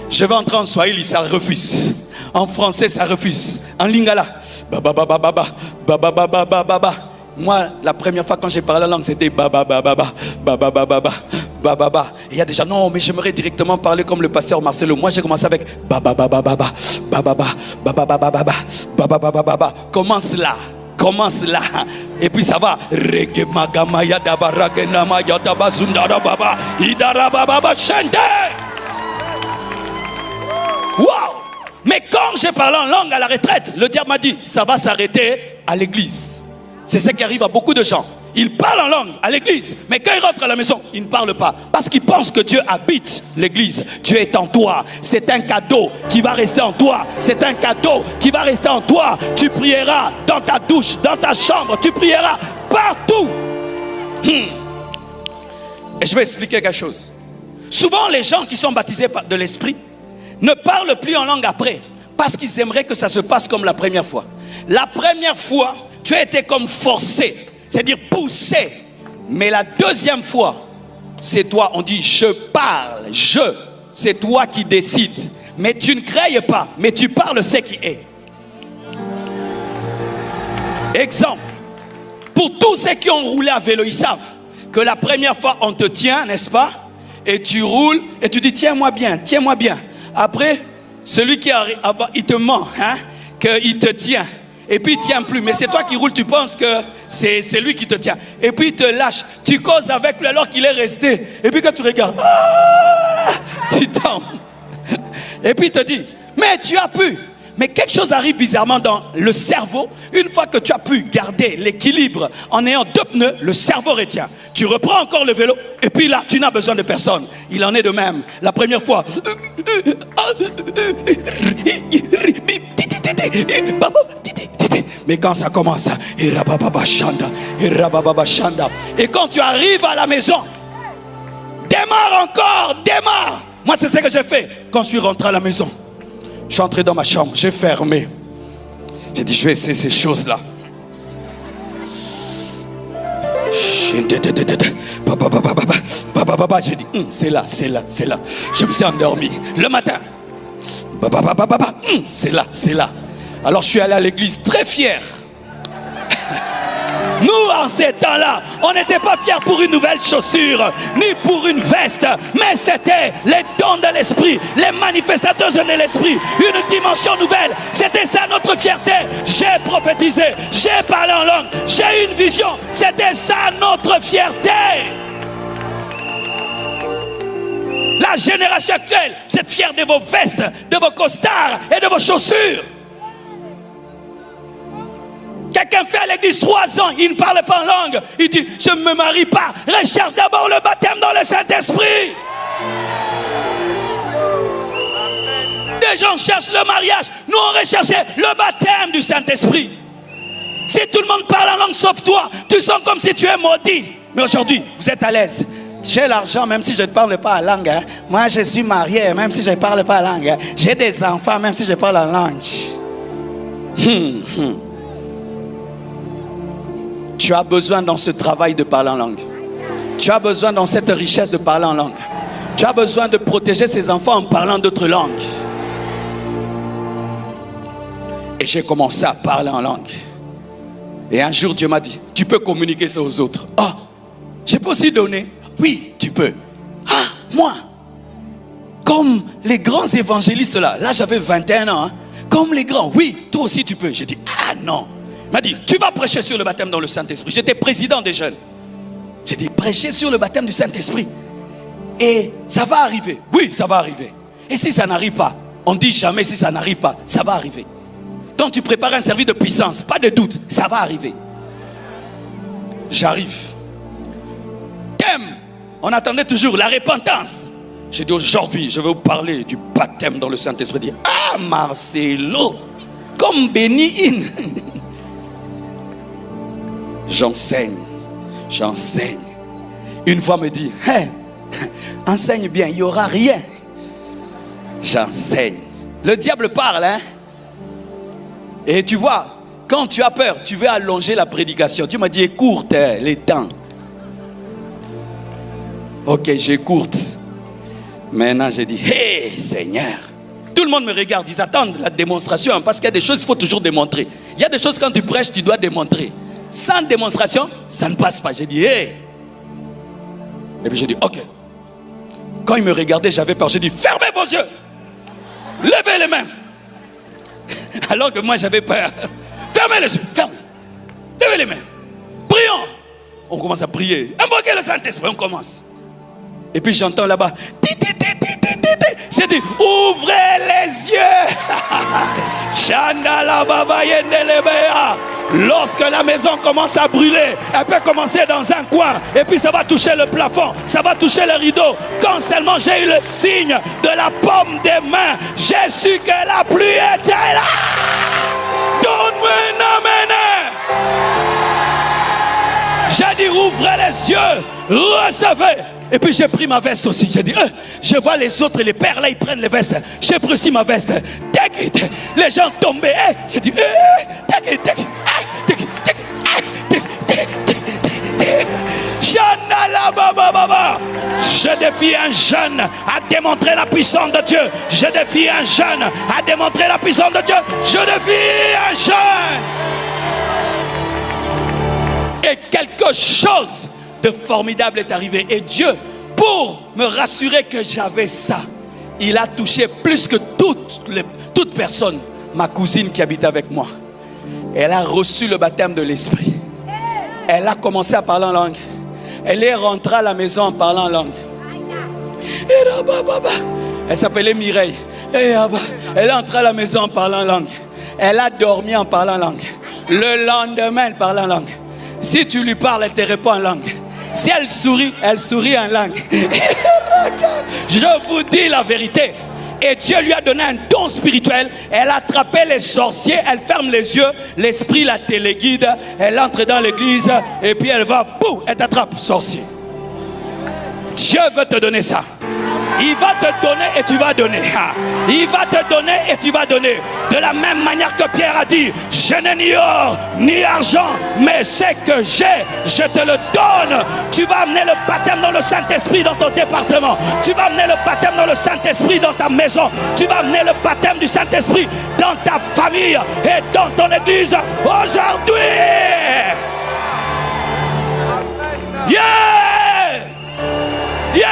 Je vais entrer en Swahili, ça refuse. En français, ça refuse. En lingala, baba baba baba baba baba baba. Moi, la première fois quand j'ai parlé la langue, c'était baba baba baba baba baba Bababa. Et il y a des gens, non, mais j'aimerais directement parler comme le pasteur Marcelo. Moi, j'ai commencé avec bababa, bababa, bababa, bababa, bababa, bababa, bababa. Commence là. Commence là. Et puis ça va. Reggae magama yadaba ragenama yadaba zundara baba idara baba chante. Wow! Mais quand j'ai parlé en langue à la retraite, le diable m'a dit, ça va s'arrêter à l'église. C'est ce qui arrive à beaucoup de gens. Ils parlent en langue à l'église, mais quand ils rentrent à la maison, ils ne parlent pas. Parce qu'ils pensent que Dieu habite l'église. Dieu est en toi. C'est un cadeau qui va rester en toi. C'est un cadeau qui va rester en toi. Tu prieras dans ta douche, dans ta chambre. Tu prieras partout. Et je vais expliquer quelque chose. Souvent, les gens qui sont baptisés de l'Esprit ne parlent plus en langue après. Parce qu'ils aimeraient que ça se passe comme la première fois. La première fois, tu as été comme forcé. C'est-à-dire poussé. Mais la deuxième fois, c'est toi. On dit je parle, c'est toi qui décides. Mais tu ne crées pas, mais tu parles ce qui est. Exemple, pour tous ceux qui ont roulé à vélo, ils savent que la première fois on te tient, n'est-ce pas? Et tu roules et tu dis tiens-moi bien, tiens-moi bien. Après, celui qui arrive, il te ment, hein, qu'il te tient. Et puis il ne tient plus. Mais c'est toi qui roules, tu penses que c'est lui qui te tient. Et puis il te lâche. Tu causes avec lui alors qu'il est resté. Et puis quand tu regardes, tu tombes. Et puis il te dit, mais tu as pu. Mais quelque chose arrive bizarrement dans le cerveau. Une fois que tu as pu garder l'équilibre en ayant deux pneus, le cerveau retient. Tu reprends encore le vélo. Et puis là, tu n'as besoin de personne. Il en est de même. La première fois. Mais quand ça commence, et quand tu arrives à la maison, démarre encore, démarre. Moi, c'est ce que j'ai fait quand je suis rentré à la maison. Je suis entré dans ma chambre, j'ai fermé. J'ai dit, je vais essayer ces choses-là. J'ai dit, c'est là, c'est là, c'est là. Je me suis endormi. Le matin, c'est là, c'est là. Alors je suis allé à l'église très fier. Nous, en ces temps-là, on n'était pas fiers pour une nouvelle chaussure, ni pour une veste, mais c'était les dons de l'esprit, les manifestateurs de l'esprit, une dimension nouvelle. C'était ça notre fierté. J'ai prophétisé, j'ai parlé en langue, j'ai une vision. C'était ça notre fierté. La génération actuelle, vous êtes fiers de vos vestes, de vos costards et de vos chaussures. Quelqu'un fait à l'église 3 ans, il ne parle pas en langue. Il dit, je ne me marie pas. Recherche d'abord le baptême dans le Saint-Esprit. Des gens cherchent le mariage. Nous, on recherchait le baptême du Saint-Esprit. Si tout le monde parle en langue sauf toi, tu sens comme si tu es maudit. Mais aujourd'hui, vous êtes à l'aise. J'ai l'argent même si je ne parle pas en langue. Hein. Moi, je suis marié même si je ne parle pas en langue. Hein. J'ai des enfants même si je parle en langue. Tu as besoin dans ce travail de parler en langue. Tu as besoin dans cette richesse de parler en langue. Tu as besoin de protéger ses enfants en parlant d'autres langues. Et j'ai commencé à parler en langue. Et un jour, Dieu m'a dit, tu peux communiquer ça aux autres. Ah, je peux aussi donner. Oui, tu peux. Ah, moi, comme les grands évangélistes là j'avais 21 ans. Hein, comme les grands, oui, toi aussi tu peux. J'ai dit, ah non. Il m'a dit, tu vas prêcher sur le baptême dans le Saint-Esprit. J'étais président des jeunes. J'ai dit, prêcher sur le baptême du Saint-Esprit. Et ça va arriver. Oui, ça va arriver. Et si ça n'arrive pas, on dit jamais si ça n'arrive pas, ça va arriver. Quand tu prépares un service de puissance, pas de doute, ça va arriver. J'arrive. Thème, on attendait toujours la repentance. J'ai dit, aujourd'hui, je vais vous parler du baptême dans le Saint-Esprit. Dit, ah, Marcelo, comme béni. J'enseigne. Une voix me dit, hey, enseigne bien, il n'y aura rien. J'enseigne. Le diable parle, hein. Et tu vois, quand tu as peur, tu veux allonger la prédication. Tu m'as dit, écourte les temps. Ok, j'écourte. Maintenant, j'ai dit, hey, Seigneur. Tout le monde me regarde, ils attendent la démonstration, hein, parce qu'il y a des choses qu'il faut toujours démontrer. Il y a des choses quand tu prêches, tu dois démontrer. Sans démonstration, ça ne passe pas. J'ai dit, hey. Et puis j'ai dit, ok, Quand il me regardait, j'avais peur. J'ai dit, fermez vos yeux. Levez les mains. Alors que moi, j'avais peur. Fermez les yeux. Fermez. Levez les mains. Prions. On commence à prier. Invoquez le Saint-Esprit. On commence. Et puis j'entends là-bas. J'ai dit, ouvrez les yeux. Lorsque la maison commence à brûler, elle peut commencer dans un coin et puis ça va toucher le plafond, ça va toucher le rideau. Quand seulement j'ai eu le signe de la paume des mains, j'ai su que la pluie était là. Donne-moi une amen. J'ai dit, ouvrez les yeux, recevez. Et puis j'ai pris ma veste aussi. J'ai dit, je vois les autres, les pères là, ils prennent les vestes. J'ai pris aussi ma veste. Les gens tombaient. J'ai dit, je défie un jeune à démontrer la puissance de Dieu. Je défie un jeune à démontrer la puissance de Dieu. Je défie un jeune. Et quelque chose de formidable est arrivé. Et Dieu, pour me rassurer que j'avais ça, il a touché plus que toute personne. Ma cousine qui habite avec moi, elle a reçu le baptême de l'Esprit. Elle a commencé à parler en langue. Elle est rentrée à la maison en parlant en langue. Elle s'appelait Mireille. Elle est entrée à la maison en parlant en langue. Elle a dormi en parlant en langue. Le lendemain, elle parle en langue. Si tu lui parles, elle te répond en langue. Si elle sourit en langue. Je vous dis la vérité. Et Dieu lui a donné un don spirituel. Elle a attrapé les sorciers. Elle ferme les yeux. L'esprit la téléguide. Elle entre dans l'église. Et puis elle va, boum, elle t'attrape, sorcier. Dieu veut te donner ça. Il va te donner et tu vas donner. Il va te donner et tu vas donner. De la même manière que Pierre a dit, je n'ai ni or ni argent, mais ce que j'ai, je te le donne. Tu vas amener le baptême dans le Saint-Esprit dans ton département. Tu vas amener le baptême dans le Saint-Esprit dans ta maison. Tu vas amener le baptême du Saint-Esprit dans ta famille et dans ton église aujourd'hui. Yeah! Yeah!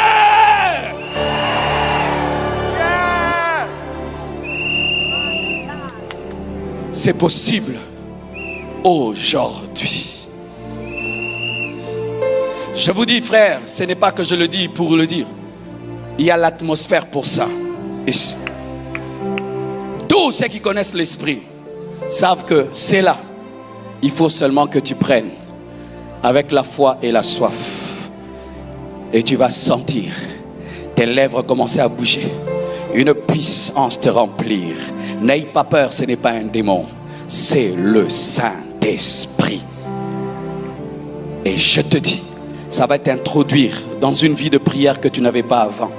C'est possible aujourd'hui. Je vous dis, frère, ce n'est pas que je le dis pour le dire. Il y a l'atmosphère pour ça. Ici. Tous ceux qui connaissent l'esprit savent que c'est là. Il faut seulement que tu prennes avec la foi et la soif. Et tu vas sentir tes lèvres commencer à bouger. Une puissance te remplir. N'aie pas peur, ce n'est pas un démon. C'est le Saint-Esprit. Et je te dis, ça va t'introduire dans une vie de prière que tu n'avais pas avant.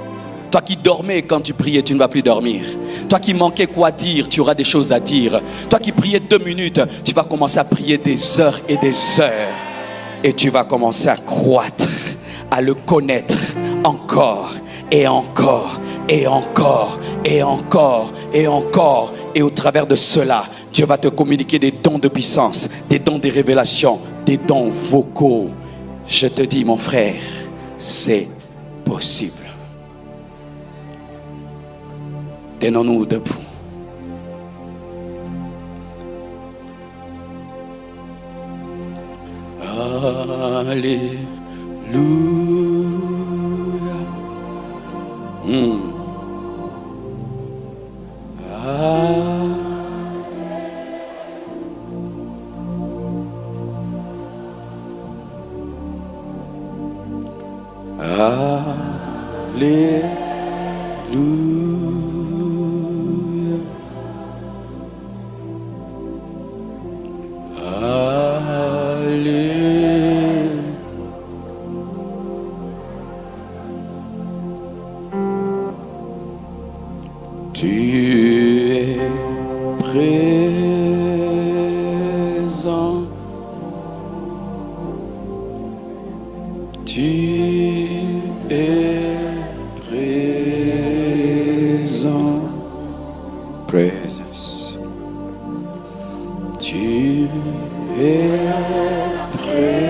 Toi qui dormais quand tu priais, tu ne vas plus dormir. Toi qui manquais quoi dire, tu auras des choses à dire. Toi qui priais 2 minutes, tu vas commencer à prier des heures et des heures. Et tu vas commencer à croître, à le connaître encore et encore et encore et encore et encore. Et au travers de cela, Dieu va te communiquer des dons de puissance, des dons de révélation, des dons vocaux. Je te dis, mon frère, c'est possible. Tenons-nous debout. Alléluia. Tu es présent. Tu es présent. Présence. Tu es présent.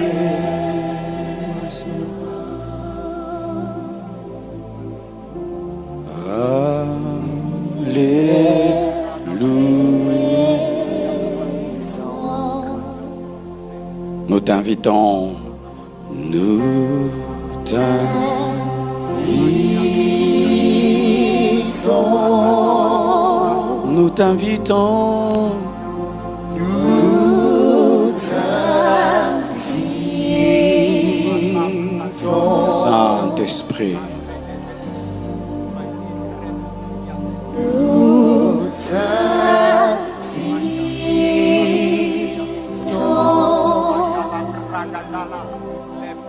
t'invitons. Nous t'invitons. Nous t'invitons. Saint-Esprit.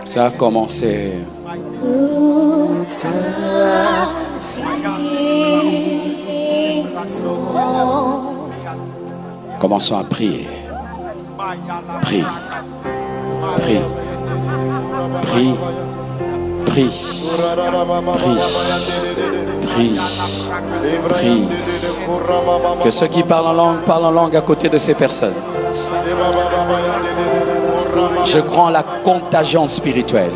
Ça a commencé. Commençons à prier. Prie. Prie. Prie. Prie. Prie. Prie. Que ceux qui parlent en langue à côté de ces personnes. Je crois en la contagion spirituelle.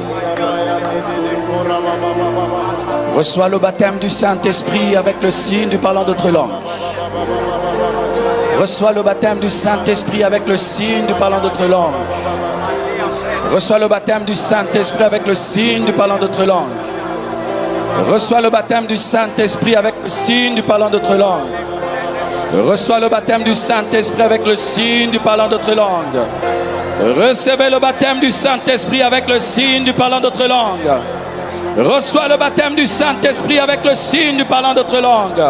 Reçois le baptême du Saint-Esprit avec le signe du parlant d'autres langues. Reçois le baptême du Saint-Esprit avec le signe du parlant d'autres langues. Reçois le baptême du Saint-Esprit avec le signe du parlant d'autres langues. Reçois le baptême du Saint-Esprit avec le signe du parlant d'autres langues. Reçois le baptême du Saint-Esprit avec le signe du parlant d'autres langues. Recevez le baptême du Saint-Esprit avec le signe du parlant d'autres langues. Reçois le baptême du Saint-Esprit avec le signe du parlant d'autres langues.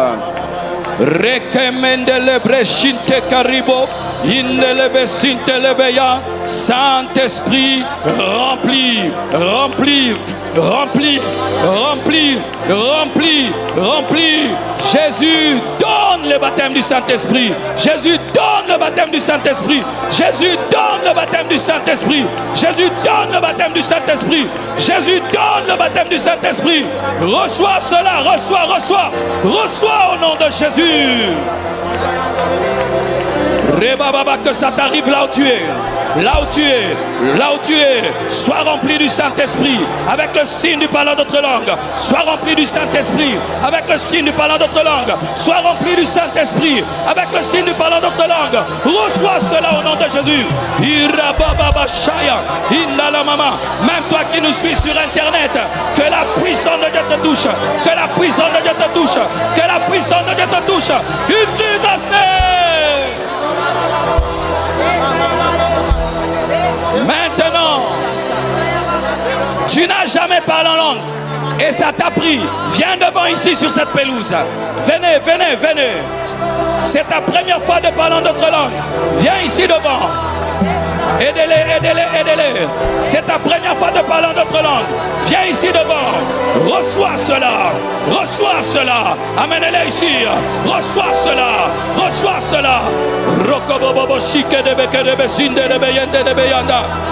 Saint-Esprit, remplis, remplis, remplis, remplis, remplis, remplis. Jésus donne le baptême du Saint-Esprit. Jésus donne le baptême du Saint-Esprit. Jésus donne le baptême du Saint-Esprit. Jésus donne le baptême du Saint-Esprit. Jésus donne le baptême du Saint-Esprit. Reçois cela, reçois, reçois, reçois au nom de Jésus. Rebababa, que ça t'arrive là où tu es. Là où tu es, là où tu es, sois rempli du Saint-Esprit avec le signe du parlant d'autres langues. Sois rempli du Saint-Esprit avec le signe du parlant d'autres langues. Sois rempli du Saint-Esprit avec le signe du parlant d'autres langues. Reçois cela au nom de Jésus. Même toi qui nous suis sur Internet, que la puissance de Dieu te touche. Que la puissance de Dieu te touche. Que la puissance de Dieu te touche. In Jesus' name. Maintenant, tu n'as jamais parlé en langue et ça t'a pris. Viens devant ici sur cette pelouse. Venez, venez, venez. C'est ta première fois de parler en d'autres langues. Viens ici devant. Aidez-les, aidez-les, aidez-les. C'est ta première fois de parler en d'autres langues. Viens ici devant. Reçois cela. Reçois cela. Amène-les ici. Reçois cela. Reçois cela.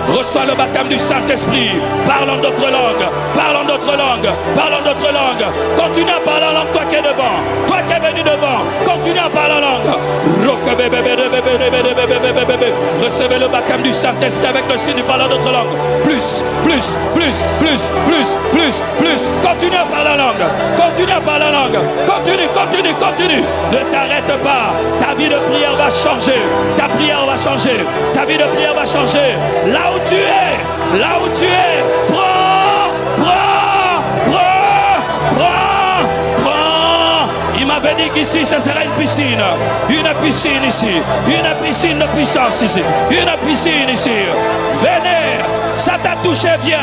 Reçois le baptême du Saint-Esprit. Parle en d'autres langues. Parle en d'autres langues. Parle en d'autres langues. Continue à parler en langue, toi qui es devant. Toi qui es venu devant. Continue à parler en langue. Recevez le baptême du Saint-Esprit avec le signe du parlant d'autres langues. Plus, plus, plus, plus, plus, plus, plus. Continue à parler en langue. Continue à parler en langue. Continue, continue, continue. Ne t'arrête pas. Ta vie de prière va changer. Ta prière va changer. Ta vie de prière va changer. Là où tu es, là où tu es, prends, prends, prends, prends, prends. Il m'avait dit qu'ici ce serait une piscine ici, une piscine de puissance ici, une piscine ici. Venez, ça t'a touché bien,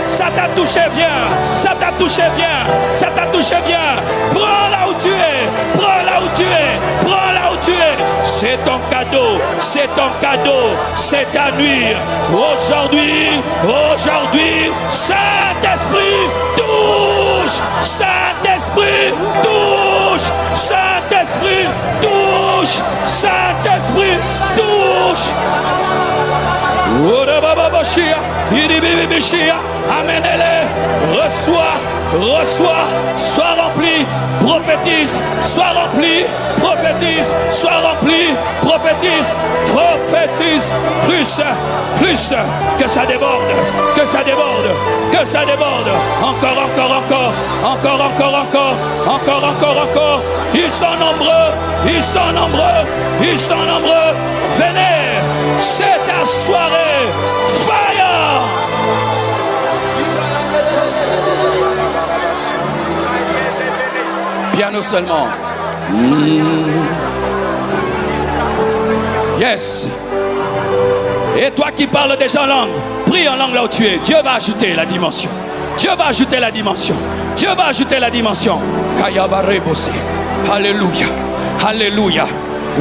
ça t'a touché bien, ça t'a touché bien, ça t'a touché bien. Prends là où tu es, prends là où tu es, prends là où tu es. C'est ton cadeau, c'est ton cadeau, c'est ta nuit. Aujourd'hui, aujourd'hui, Saint-Esprit touche, Saint-Esprit touche, Saint-Esprit touche, Saint-Esprit touche. Amène-les, reçois, reçois, sois rempli, prophétise, sois rempli, prophétise, sois rempli, prophétise, prophétise, plus, plus, que ça déborde, que ça déborde, que ça déborde, encore, encore, encore, encore, encore, encore, encore, encore, encore, ils sont nombreux, ils sont nombreux, ils sont nombreux, venez, c'est ta soirée, fire! Piano seulement. Yes.
Et toi qui parles déjà en langue, prie en langue là où tu es. Dieu va ajouter la dimension. Dieu va ajouter la dimension. Dieu va ajouter la dimension. Alléluia. Alléluia.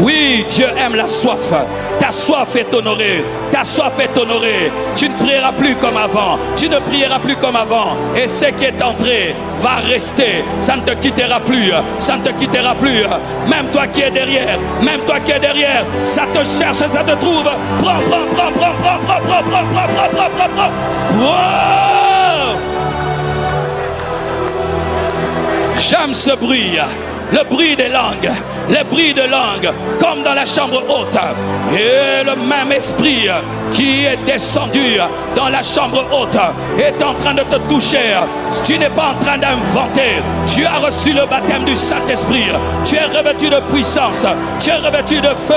Oui, Dieu aime la soif. Ta soif est honorée. Ta soif est honorée. Tu ne prieras plus comme avant. Tu ne prieras plus comme avant. Et ce qui est entré va rester. Ça ne te quittera plus. Ça ne te quittera plus. Même toi qui es derrière. Même toi qui es derrière. Ça te cherche, ça te trouve. Prends. Wow! J'aime ce bruit. Le bruit des langues, le bruit de langues, comme dans la chambre haute. Et le même esprit qui est descendu dans la chambre haute est en train de te toucher. Tu n'es pas en train d'inventer. Tu as reçu le baptême du Saint-Esprit. Tu es revêtu de puissance. Tu es revêtu de feu.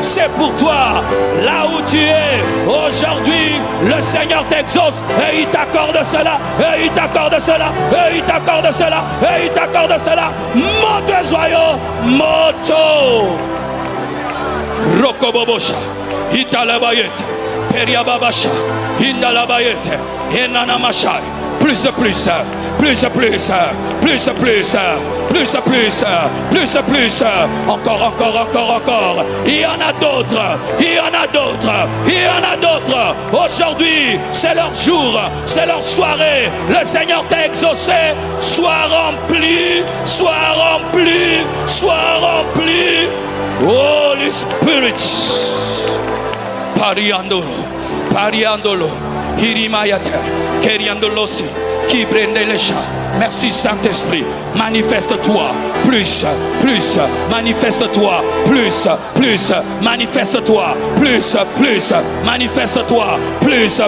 C'est pour toi, là où tu es. Aujourd'hui, le Seigneur t'exauce et il t'accorde cela. Et il t'accorde cela. Et il t'accorde cela. Et il t'accorde cela. Monte Zoyo, moto Rokobobosha, Italabayete, Periababasha, Indalabayete, Enanamashai. Plus, encore. Il y en a d'autres. Aujourd'hui, c'est leur jour, c'est leur soirée. Le Seigneur t'a exaucé. Sois rempli. Holy Spirit. Pariandolo. Hirimayate, Keriandolosi, Kibrendelesha. Merci Saint-Esprit, manifeste-toi plus, manifeste-toi plus, manifeste-toi plus, manifeste-toi plus.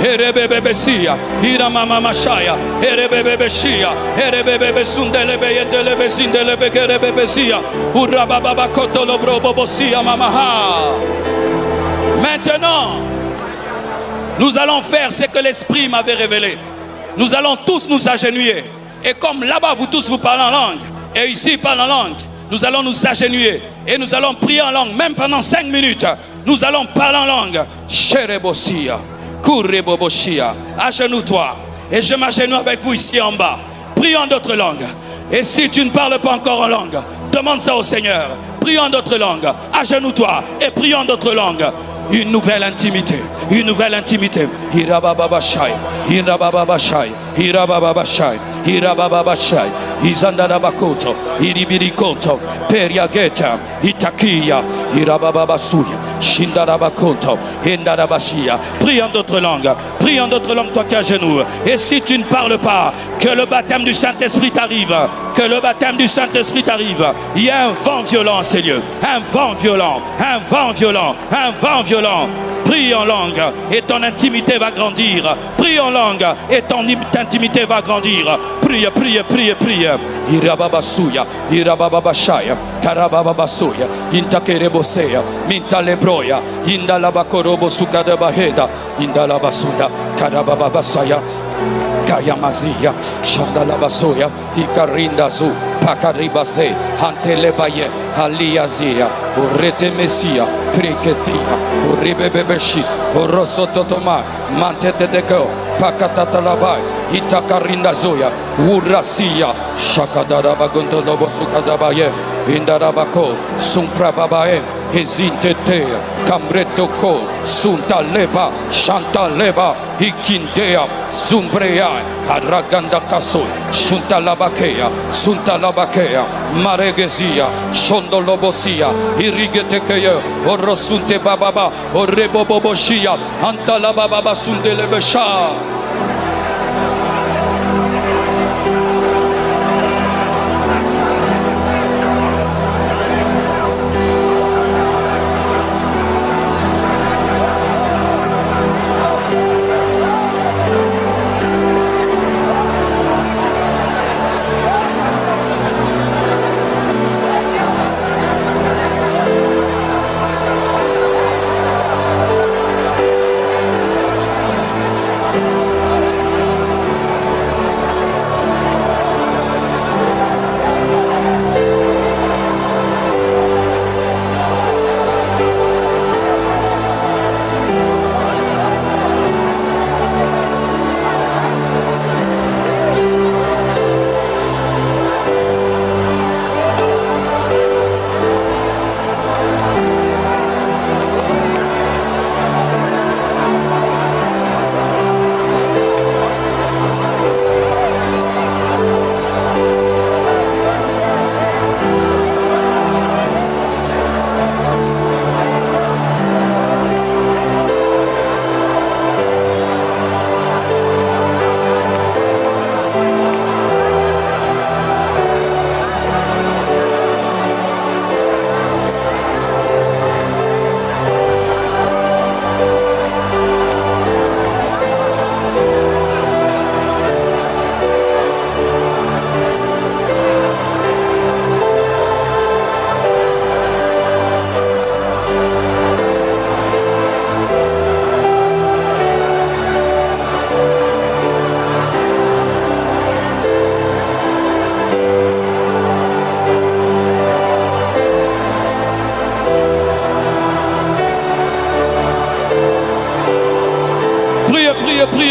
Erebebebesia, Iramama Mashaya, Erebebebesia, Erebebebesundelebeyedelebezindelebegerebebesia, Urabababakotolobrobobosia Mamaha. Maintenant, nous allons faire ce que l'Esprit m'avait révélé. Nous allons tous nous agenouiller. Et comme là-bas, vous tous vous parlez en langue, et ici, ils parlent en langue, nous allons nous agenouiller. Et nous allons prier en langue, même pendant 5 minutes. Nous allons parler en langue. Sherebosia. Agenouille-toi. Et je m'agenouille avec vous ici en bas. Prie en d'autres langues. Et si tu ne parles pas encore en langue, demande ça au Seigneur. Prie en d'autres langues. Agenouille-toi et prie en d'autres langues. Une nouvelle intimité. Irabababashai. Izandarabakoto. Iribirikoto. Periageta. Itakia. Irabababasuya. Shindarabakoto. Indarabashia. Prie en d'autres langues. Toi qui es à genoux. Et si tu ne parles pas, que le baptême du Saint-Esprit t'arrive. Il y a un vent violent, Seigneur. Un vent violent. Prie en langue et ton intimité va grandir. Prie en langue et ton intimité va grandir. Prie. Irababasuya, Irabababashaya, Karabababasuya, Intakereboseya, Mintalebroya, Indalabakorobo Sukadabaheda, Indalabasuda, Karabababasaya. Kayamazia, Shandalabasoya, Ikarindazu, Pakaribase, Antelebaye, Aliazia, Urete Messia, Priketia, Uribebeshi, Urosototoma, Mantete Deco, Pakatalabai, Itakarindazoya, Urasia, Shakadarabagontolobo Sukadabaye, Indarabako, Sumprababae, Hezintete, Cambretoko, Suntaleba, Chantaleba, Ikindea, Zumbrea, Araganda Kaso, Shuntalabakea, Maregezia, Shondolobosia, Irigetekea, Orosunte Bababa, Oreboboboshia, Antalababa Sundelebesha.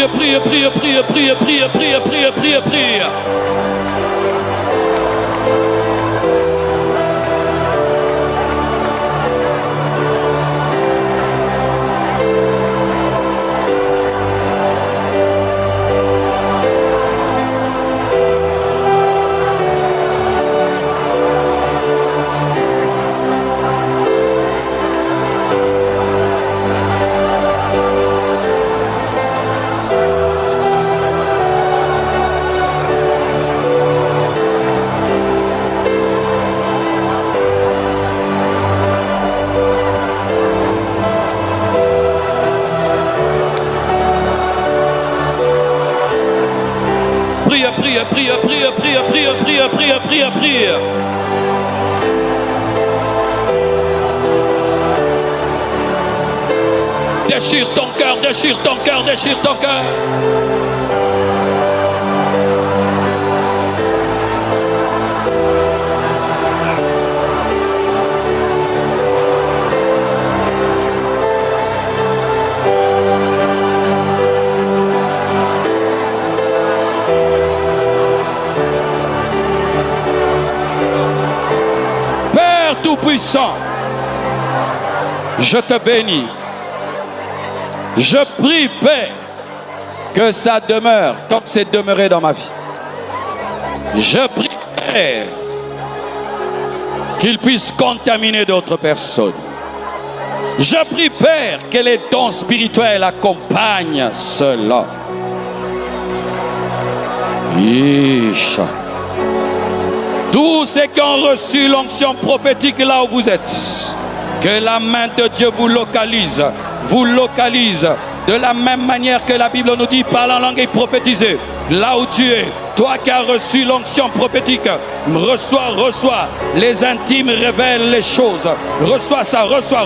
prie, prie, prie, prie, prie, prie, prie, prie, prie. Prie. Déchire ton cœur, déchire ton cœur, déchire ton cœur. Tout-Puissant, je te bénis. Je prie, Père, que ça demeure comme c'est demeuré dans ma vie. Je prie, Père, qu'il puisse contaminer d'autres personnes. Je prie, Père, que les dons spirituels accompagnent cela. Isha. Tous ceux qui ont reçu l'onction prophétique là où vous êtes, que la main de Dieu vous localise de la même manière que la Bible nous dit, parle en langue et prophétiser. Là où tu es, toi qui as reçu l'onction prophétique, reçois. Les intimes révèlent les choses. Reçois ça, reçois.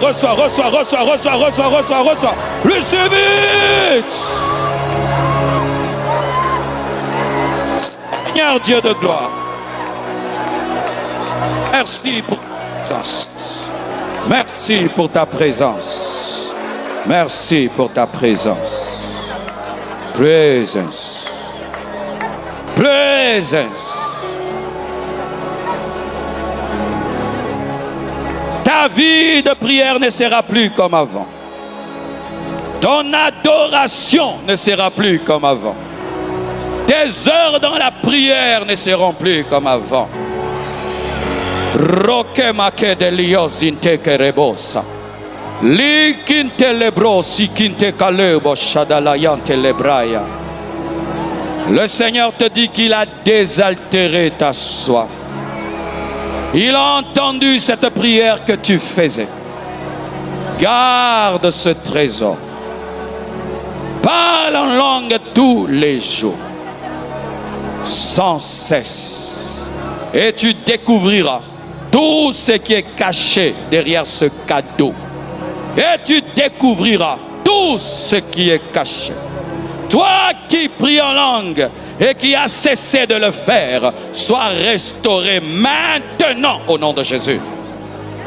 Recevez vite. Seigneur Dieu de gloire, merci pour ta présence. Merci pour ta présence. Merci pour ta présence. Présence. Ta vie de prière ne sera plus comme avant. Ton adoration ne sera plus comme avant. Tes heures dans la prière ne seront plus comme avant. Roque de lios inte rebosa. Likinte lebrosi kinte kalebo shadalayante lebraya. Le Seigneur te dit qu'il a désaltéré ta soif. Il a entendu cette prière que tu faisais. Garde ce trésor. Parle en langue tous les jours, sans cesse. Et tu découvriras tout ce qui est caché derrière ce cadeau. Et tu découvriras tout ce qui est caché. Toi qui pries en langue et qui as cessé de le faire, sois restauré maintenant au nom de Jésus.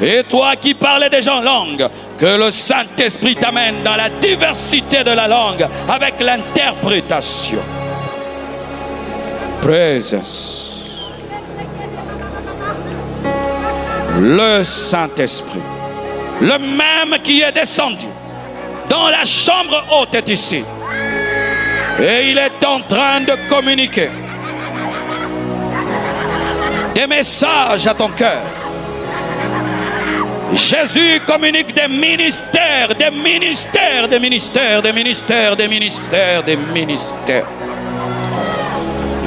Et toi qui parlais déjà en langue, que le Saint-Esprit t'amène dans la diversité de la langue avec l'interprétation. Présence. Le Saint-Esprit, le même qui est descendu dans la chambre haute est ici. Et il est en train de communiquer des messages à ton cœur. Jésus communique des ministères.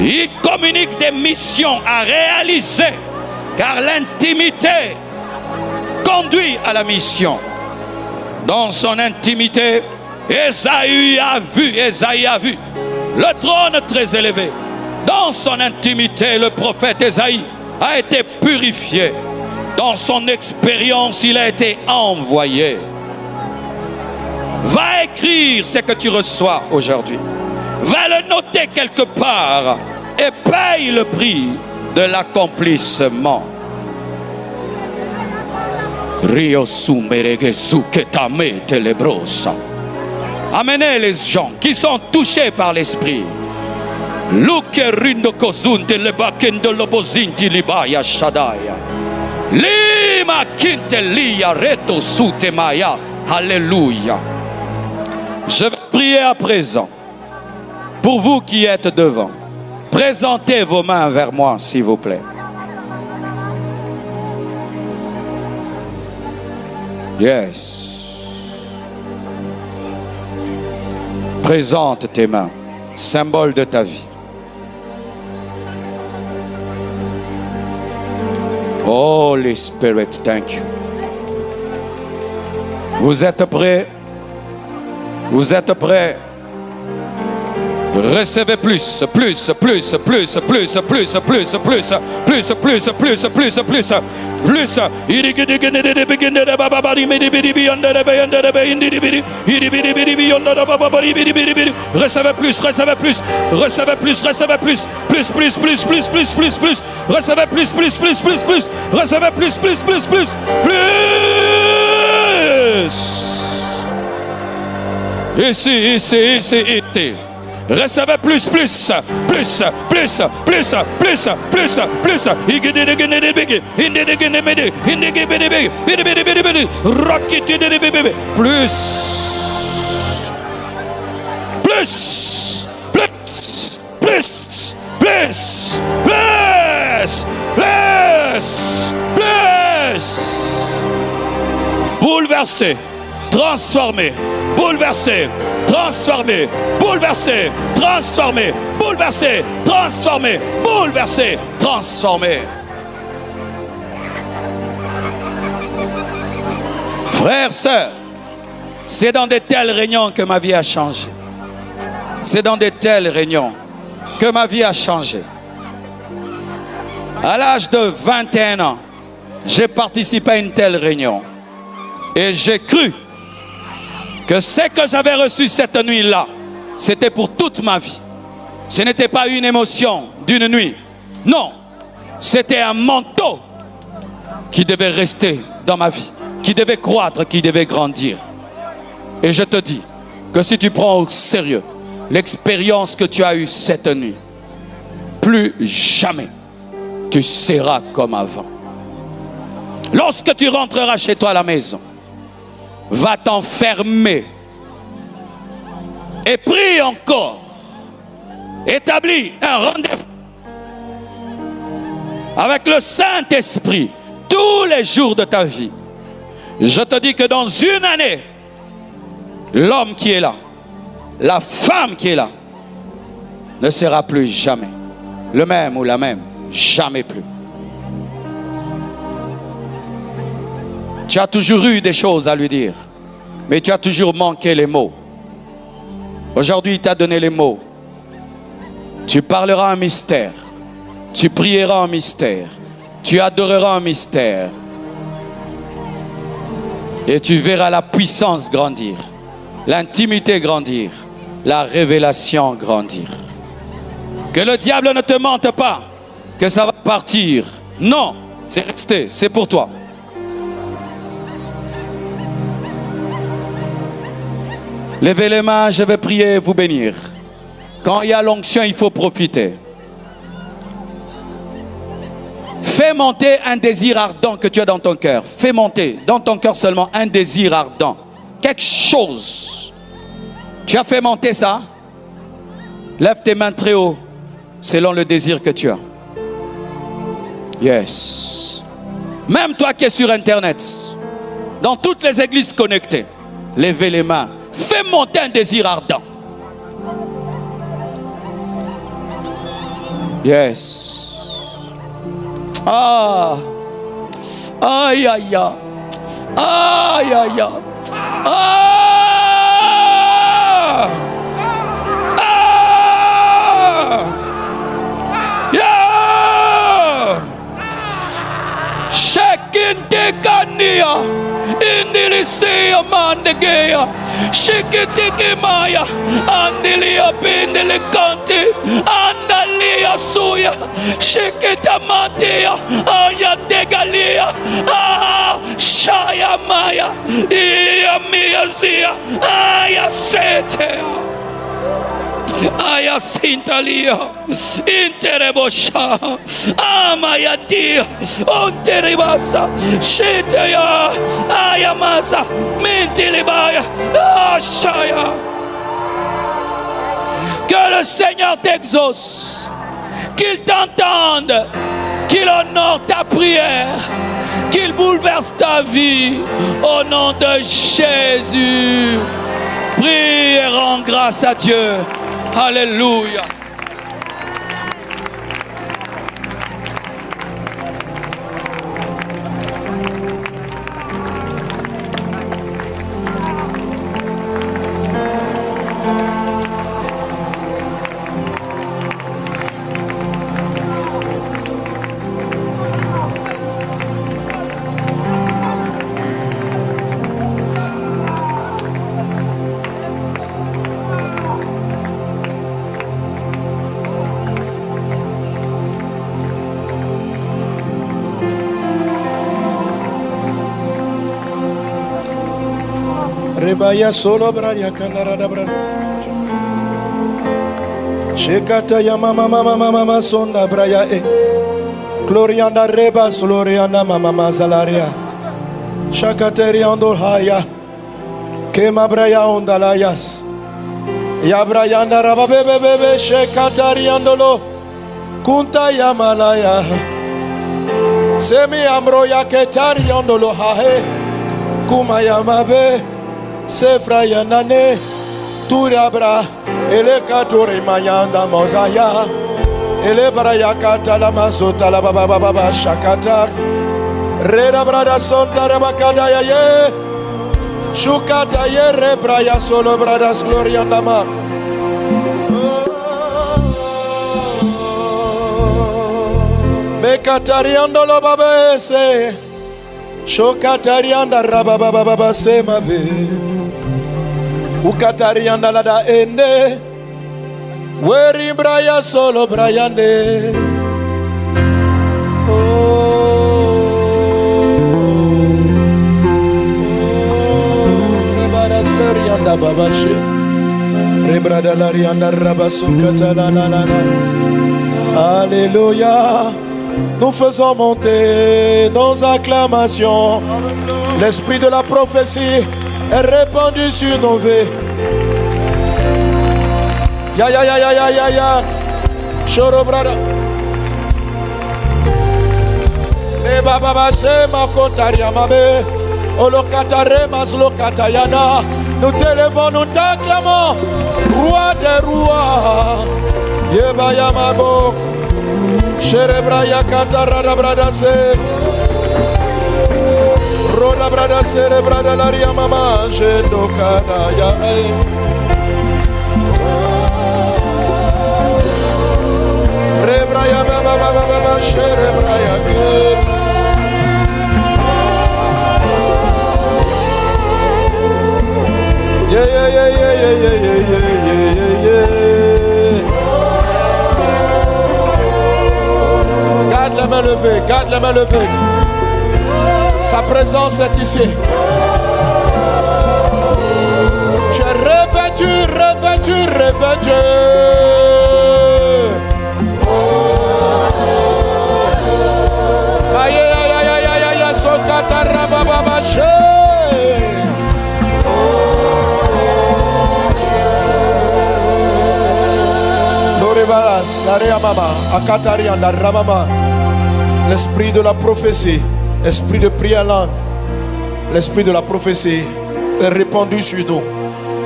Il communique des missions à réaliser, car l'intimité conduit à la mission. Dans son intimité, Ésaïe a vu le trône très élevé. Dans son intimité, le prophète Ésaïe a été purifié. Dans son expérience, il a été envoyé. Va écrire ce que tu reçois aujourd'hui. Va le noter quelque part et paye le prix de l'accomplissement. Rio sumerege suketame telebrosa. Amenez les gens qui sont touchés par l'esprit. Lukerindo kozunte lebakendo lobozinti libaya shadaya. Lima kinte liya reto sute maya. Alléluia. Je vais prier à présent pour vous qui êtes devant. Présentez vos mains vers moi, s'il vous plaît. Yes. Présente tes mains, symbole de ta vie. Holy Spirit, thank you. Vous êtes prêts? Vous êtes prêts? Recevez plus, plus, plus, plus, plus, plus, plus, plus, plus, plus, plus, plus, plus, plus, plus. Recevez plus, recevez plus, recevez plus, recevez plus, plus, plus, plus, plus, plus, plus, plus, recevez plus, plus, plus, plus, plus, recevez plus, plus, plus, plus, plus. Ici, ici, ici, ici. Recevez plus, plus, plus, plus, plus, plus, plus, plus. Plus, plus, plus, plus, plus, plus, plus. Bouleversé, transformé, bouleversé, transformé, bouleversé, transformé, bouleversé, transformé, bouleversé, transformé. Frères, sœurs, c'est dans de telles réunions que ma vie a changé. C'est dans de telles réunions que ma vie a changé. À l'âge de 21 ans, j'ai participé à une telle réunion. Et j'ai cru que ce que j'avais reçu cette nuit-là, c'était pour toute ma vie. Ce n'était pas une émotion d'une nuit. Non, c'était un manteau qui devait rester dans ma vie, qui devait croître, qui devait grandir. Et je te dis que si tu prends au sérieux l'expérience que tu as eue cette nuit, plus jamais tu seras comme avant. Lorsque tu rentreras chez toi à la maison, va t'enfermer et prie encore. Établis un rendez-vous avec le Saint-Esprit tous les jours de ta vie. Je te dis que dans une année, l'homme qui est là, la femme qui est là, ne sera plus jamais le même ou la même, jamais plus. Tu as toujours eu des choses à lui dire, mais tu as toujours manqué les mots. Aujourd'hui, il t'a donné les mots. Tu parleras en mystère. Tu prieras en mystère. Tu adoreras en mystère. Et tu verras la puissance grandir, l'intimité grandir, la révélation grandir. Que le diable ne te mente pas, que ça va partir. Non, c'est resté, c'est pour toi. Levez les mains, je vais prier et vous bénir. Quand il y a l'onction, il faut profiter. Fais monter un désir ardent que tu as dans ton cœur. Fais monter dans ton cœur seulement un désir ardent. Quelque chose. Tu as fait monter ça? Lève tes mains très haut, selon le désir que tu as. Yes. Même toi qui es sur Internet, dans toutes les églises connectées, levez les mains. Fais monter un désir ardent. Yes. Ah. Aïe, aïe, aïe. Aïe, aïe, aïe. Ah. Ah. Yeah. Shekinte kania. Indilisia mandegeya. Shikitiki maya. Andilia bindili kanti. Andalia suya. Shikita matia. Ayadegalia. Ah. Shaya Maya, Ia Mia Zia, Aya Setea. Aya Sintalia, Interebosha, Amaya Dia, Unteribasa, Shetea, Aya Masa, Mintilibaya, Ashaya. Que le Seigneur t'exauce, qu'il t'entende, qu'il honore ta prière, qu'il bouleverse ta vie au nom de Jésus. Prie et rends grâce à Dieu. Alléluia.
Rebaya solo braya kanarada bra. Shekata ya mama sonda braya e. Glorianda reba glorianda mama zalaria. Shakateriando haya. Kema braya ondalayas. Ya brayanda raba bebe shekatariandolo. Kunta ya malaya. Semi amroya ketariandolo hahe. Kuma ya mabe. Sefra yanane turabra ele katore mayanda mozaya ele baraya katala masota la baba shakata rera brada sonda rabakada ye shukata ye rebraya solo bradas gloria ndama mekatariando lo babese shokatarianda rababa se mabe Ukatarianda la da ende Weri braya solo brayande Rebadas larianda babashe Rebrada larianda rabasukata la la la la Alléluia. Nous faisons monter nos acclamations. L'esprit de la prophétie est répandu sur nos vies. Ya. Choro brada. Le baba se ma kontaria mabe. Olokatare mas lokatayana. Nous t'élevons, nous t'acclamons. Roi des rois. Yebaya mabo. Sherebra yakatara brada se. Roda brada sere brada laria mama jendo kana ya ai Rebra ya baba sherebra ya ke Garde la main levée, garde la main levée. Sa présence est ici. Tu es revêtu. Aïe, sokatara baba che. Dorebalas, la mama, akataria la ramama. L'esprit de la prophétie. L'esprit de prière langue, l'esprit de la prophétie est répandu sur nous.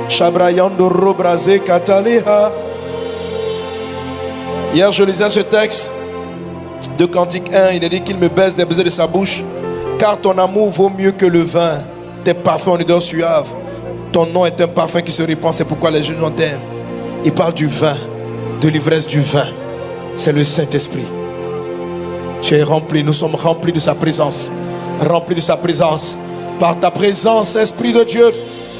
Shabrayando robrasé kataliha. Hier, je lisais ce texte de Cantique 1. Il est dit qu'il me baise des baisers de sa bouche. Car ton amour vaut mieux que le vin. Tes parfums en odeur suave. Ton nom est un parfum qui se répand. C'est pourquoi les jeunes t'aiment. Il parle du vin, de l'ivresse du vin. C'est le Saint-Esprit. Tu es rempli, nous sommes remplis de sa présence. Remplis de sa présence. Par ta présence, Esprit de Dieu,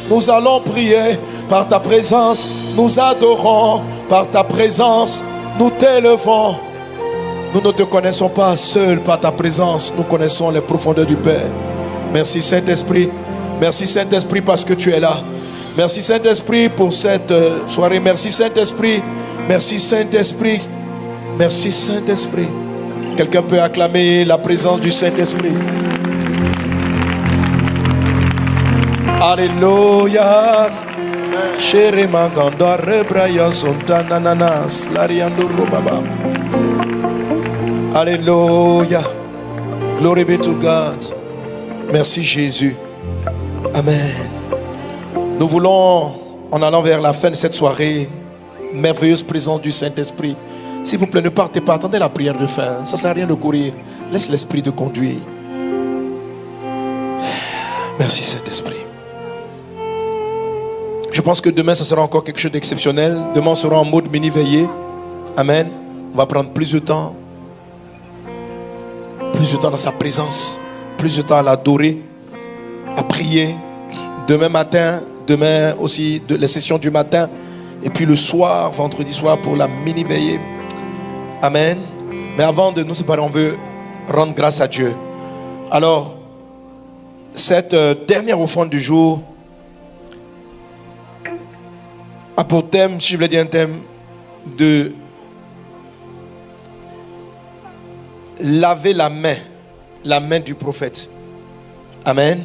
nous allons prier. Par ta présence, nous adorons. Par ta présence, nous t'élevons. Nous ne te connaissons pas seul par ta présence. Nous connaissons les profondeurs du Père. Merci Saint-Esprit. Merci Saint-Esprit parce que tu es là. Merci Saint-Esprit pour cette soirée. Merci Saint-Esprit. Merci Saint-Esprit. Merci Saint-Esprit. Quelqu'un peut acclamer la présence du Saint-Esprit. Alléluia. Chere maganda rebraya sontana nanas lariando robaba. Alléluia. Glory be to God. Merci Jésus. Amen. Nous voulons, en allant vers la fin de cette soirée, merveilleuse présence du Saint-Esprit. S'il vous plaît, ne partez pas, attendez la prière de fin. Ça ne sert à rien de courir. Laisse l'Esprit de conduire. Merci Saint-Esprit. Je pense que demain, ça sera encore quelque chose d'exceptionnel. Demain, on sera en mode mini-veillée. Amen. On va prendre plus de temps. Plus de temps dans sa présence. Plus de temps à l'adorer, à prier. Demain matin, demain aussi, les sessions du matin. Et puis le soir, vendredi soir, pour la mini-veillée. Amen. Mais avant de nous séparer, on veut rendre grâce à Dieu. Alors, cette dernière offrande du jour a pour thème, si je voulais dire un thème, de laver la main du prophète. Amen.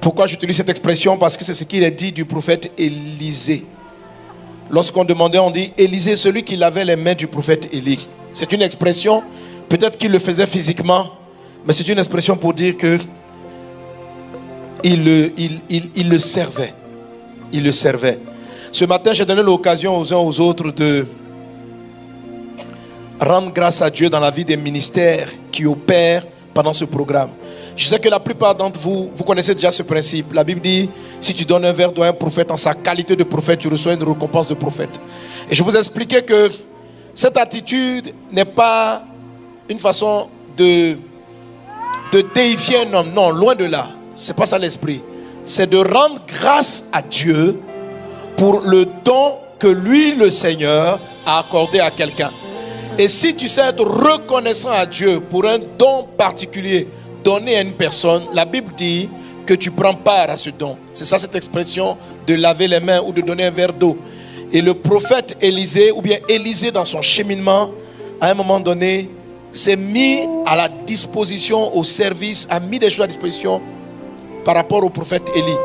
Pourquoi j'utilise cette expression? Parce que c'est ce qu'il est dit du prophète Élisée. Lorsqu'on demandait, on dit Élisée, celui qui lavait les mains du prophète Élie. C'est une expression, peut-être qu'il le faisait physiquement, mais c'est une expression pour dire que il le servait. Il le servait. Ce matin, j'ai donné l'occasion aux uns aux autres de rendre grâce à Dieu dans la vie des ministères qui opèrent pendant ce programme. Je sais que la plupart d'entre vous, vous connaissez déjà ce principe. La Bible dit, si tu donnes un verre d'eau à un prophète en sa qualité de prophète, tu reçois une récompense de prophète. Et je vous expliquais que cette attitude n'est pas une façon de déifier un homme. Non, loin de là. C'est pas ça l'esprit. C'est de rendre grâce à Dieu pour le don que lui, le Seigneur, a accordé à quelqu'un. Et si tu sais être reconnaissant à Dieu pour un don particulier donné à une personne, la Bible dit que tu prends part à ce don. C'est ça cette expression de laver les mains ou de donner un verre d'eau. Et le prophète Élisée, ou bien Élisée dans son cheminement, à un moment donné, s'est mis à la disposition, au service, a mis des choses à disposition par rapport au prophète Élie.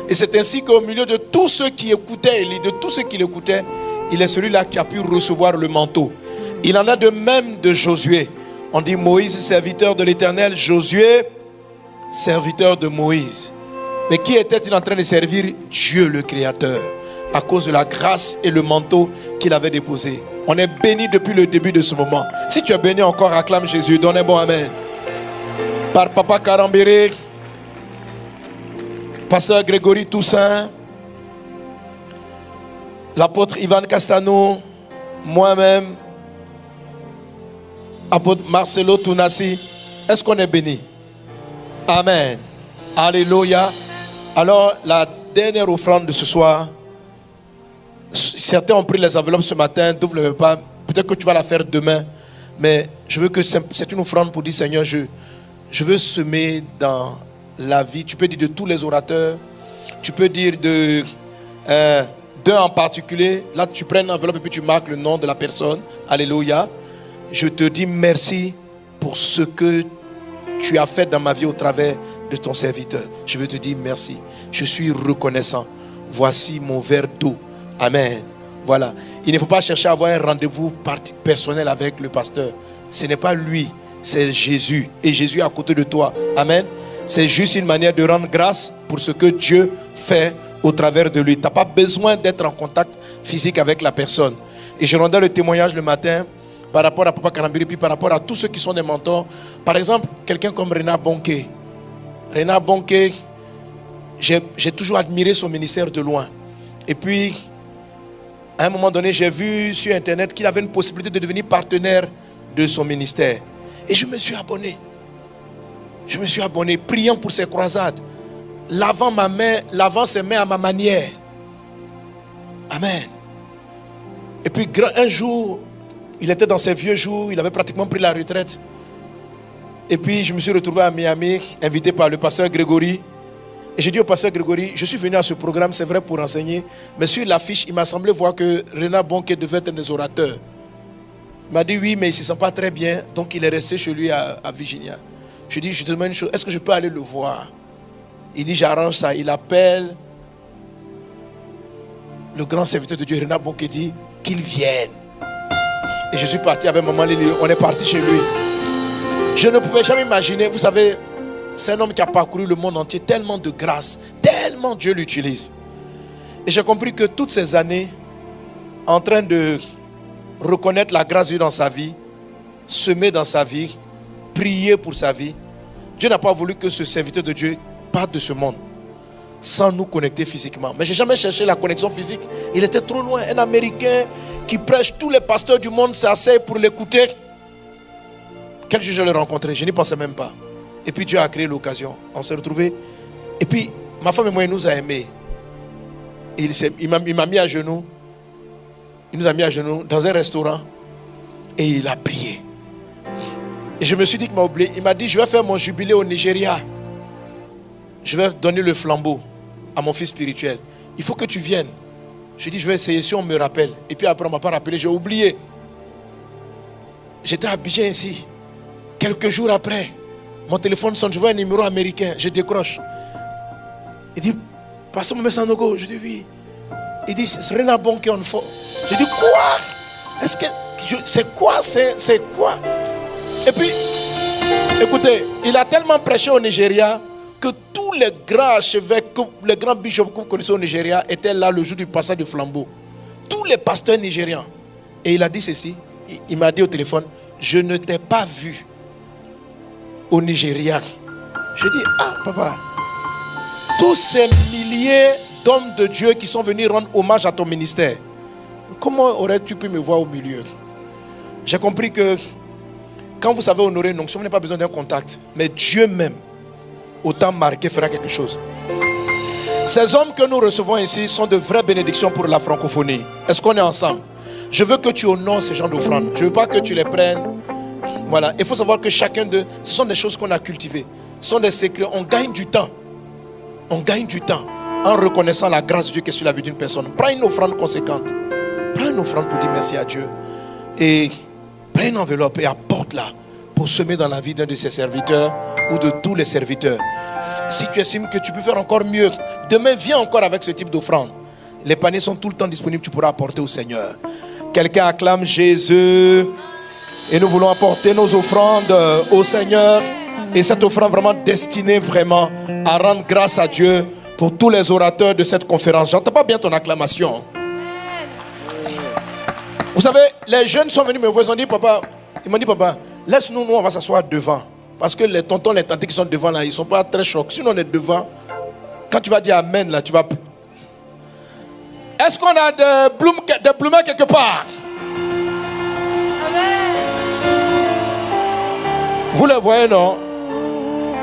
Et c'est ainsi qu'au milieu de tous ceux qui écoutaient Élie, de tous ceux qui l'écoutaient, il est celui-là qui a pu recevoir le manteau. Il en a de même de Josué. On dit Moïse, serviteur de l'Éternel, Josué, serviteur de Moïse. Mais qui était-il en train de servir? Dieu le Créateur, à cause de la grâce et le manteau qu'il avait déposé. On est béni depuis le début de ce moment. Si tu es béni encore, acclame Jésus. Donne un bon amen. Par Papa Karambéré, Pasteur Grégory Toussaint, l'apôtre Ivan Castano, moi-même, apôtre Marcelo Tounassi. Est-ce qu'on est béni? Amen. Alléluia. Alors, la dernière offrande de ce soir, certains ont pris les enveloppes ce matin, d'autres ne le veulent pas. Peut-être que tu vas la faire demain. Mais je veux que c'est une offrande pour dire, Seigneur, je veux semer dans la vie. Tu peux dire de tous les orateurs. Tu peux dire d'un en particulier. Là, tu prends une enveloppe et puis tu marques le nom de la personne. Alléluia. Je te dis merci pour ce que tu as fait dans ma vie au travers de ton serviteur. Je veux te dire merci. Je suis reconnaissant. Voici mon verre d'eau. Amen. Voilà. Il ne faut pas chercher à avoir un rendez-vous personnel avec le pasteur. Ce n'est pas lui, c'est Jésus. Et Jésus est à côté de toi. Amen. C'est juste une manière de rendre grâce pour ce que Dieu fait au travers de lui. Tu n'as pas besoin d'être en contact physique avec la personne. Et je rendais le témoignage le matin par rapport à Papa Karambiri, puis par rapport à tous ceux qui sont des mentors. Par exemple, quelqu'un comme Renard Bonke. Renard Bonke, j'ai toujours admiré son ministère de loin. Et puis, à un moment donné, j'ai vu sur Internet qu'il avait une possibilité de devenir partenaire de son ministère. Et je me suis abonné. Je me suis abonné, priant pour ses croisades. Lavant ses mains à ma manière. Amen. Et puis, un jour, il était dans ses vieux jours, il avait pratiquement pris la retraite. Et puis je me suis retrouvé à Miami, invité par le pasteur Grégory. Et j'ai dit au pasteur Grégory, je suis venu à ce programme, c'est vrai, pour enseigner. Mais sur l'affiche, il m'a semblé voir que Renard Bonke devait être un des orateurs. Il m'a dit oui, mais il ne se sent pas très bien. Donc il est resté chez lui à Virginia. Je lui ai dit, je te demande une chose, est-ce que je peux aller le voir? Il dit, j'arrange ça. Il appelle le grand serviteur de Dieu, Renard Bonke, dit qu'il vienne. Et je suis parti avec maman Lily. On est parti chez lui. Je ne pouvais jamais imaginer, vous savez, c'est un homme qui a parcouru le monde entier, tellement de grâce, tellement Dieu l'utilise. Et j'ai compris que toutes ces années, en train de reconnaître la grâce de Dieu dans sa vie, semer dans sa vie, prier pour sa vie, Dieu n'a pas voulu que ce serviteur de Dieu parte de ce monde sans nous connecter physiquement. Mais je n'ai jamais cherché la connexion physique. Il était trop loin. Un Américain qui prêche, tous les pasteurs du monde s'asseyent pour l'écouter. Quel jour je l'ai rencontré? Je n'y pensais même pas. Et puis Dieu a créé l'occasion. On s'est retrouvés. Et puis ma femme et moi, il nous a aimés. Il m'a mis à genoux. Il nous a mis à genoux dans un restaurant. Et il a prié. Et je me suis dit qu'il m'a oublié. Il m'a dit, je vais faire mon jubilé au Nigeria. Je vais donner le flambeau à mon fils spirituel. Il faut que tu viennes. Je dis, je vais essayer si on me rappelle. Et puis après, on ne m'a pas rappelé. J'ai oublié. J'étais à Abidjan ici. Quelques jours après, mon téléphone sonne. Je vois un numéro américain. Je décroche. Il dit, Pasteur Mohamed Sanogo. Je dis, oui. Il dit, c'est Renard Bonke on fort. Je dis, quoi? Est-ce que c'est quoi? C'est quoi? Et puis, écoutez, il a tellement prêché au Nigeria que tous les grands archevêques, les grands bishops que vous connaissez au Nigeria étaient là le jour du passage du flambeau. Tous les pasteurs nigérians. Et il a dit ceci, il m'a dit au téléphone, je ne t'ai pas vu au Nigeria. Je dis, ah papa, tous ces milliers d'hommes de Dieu qui sont venus rendre hommage à ton ministère, comment aurais-tu pu me voir au milieu? J'ai compris que quand vous savez honorer une onction, vous n'avez pas besoin d'un contact. Mais Dieu même, autant marqué, fera quelque chose. Ces hommes que nous recevons ici sont de vraies bénédictions pour la francophonie. Est-ce qu'on est ensemble? Je veux que tu honores ces gens d'offrande. Je ne veux pas que tu les prennes. Voilà. Il faut savoir que chacun d'eux, ce sont des choses qu'on a cultivées. Ce sont des secrets. On gagne du temps. On gagne du temps en reconnaissant la grâce de Dieu qui est sur la vie d'une personne. Prends une offrande conséquente. Prends une offrande pour dire merci à Dieu. Et prends une enveloppe et apporte-la pour semer dans la vie d'un de ses serviteurs ou de tous les serviteurs. Si tu estimes que tu peux faire encore mieux, demain viens encore avec ce type d'offrande. Les paniers sont tout le temps disponibles, tu pourras apporter au Seigneur. Quelqu'un acclame Jésus. Et nous voulons apporter nos offrandes au Seigneur. Et cette offrande vraiment destinée vraiment à rendre grâce à Dieu pour tous les orateurs de cette conférence. J'entends pas bien ton acclamation. Vous savez, les jeunes sont venus me voir, ils m'ont dit, papa, laisse-nous, nous on va s'asseoir devant. Parce que les tontons, les tantes qui sont devant là, ils ne sont pas très choqués. Si on est devant, quand tu vas dire Amen là, tu vas... Est-ce qu'on a des bloumets quelque part? Amen. Vous les voyez, non?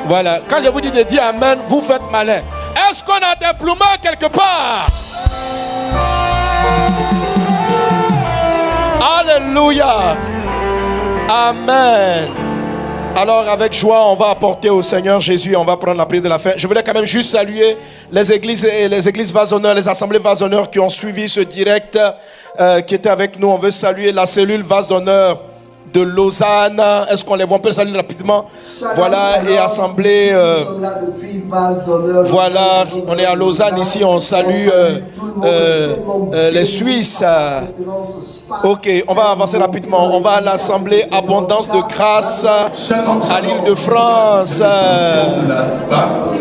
Voilà. Quand je vous dis de dire Amen, vous faites malin. Est-ce qu'on a des bloumets quelque part? Alléluia. Amen. Alors avec joie, on va apporter au Seigneur Jésus, on va prendre la prière de la fin. Je voulais quand même juste saluer les églises vase d'honneur, les assemblées vase d'honneur qui ont suivi ce direct, qui étaient avec nous. On veut saluer la cellule vase d'honneur de Lausanne. Est-ce qu'on les voit? On peut le saluer rapidement. Salam, voilà, salam, et assemblée. Voilà, on est à Lausanne ici. On salue les Suisses. Ok, on va avancer rapidement. On va à l'assemblée Abondance de Grâce à l'Île-de-France.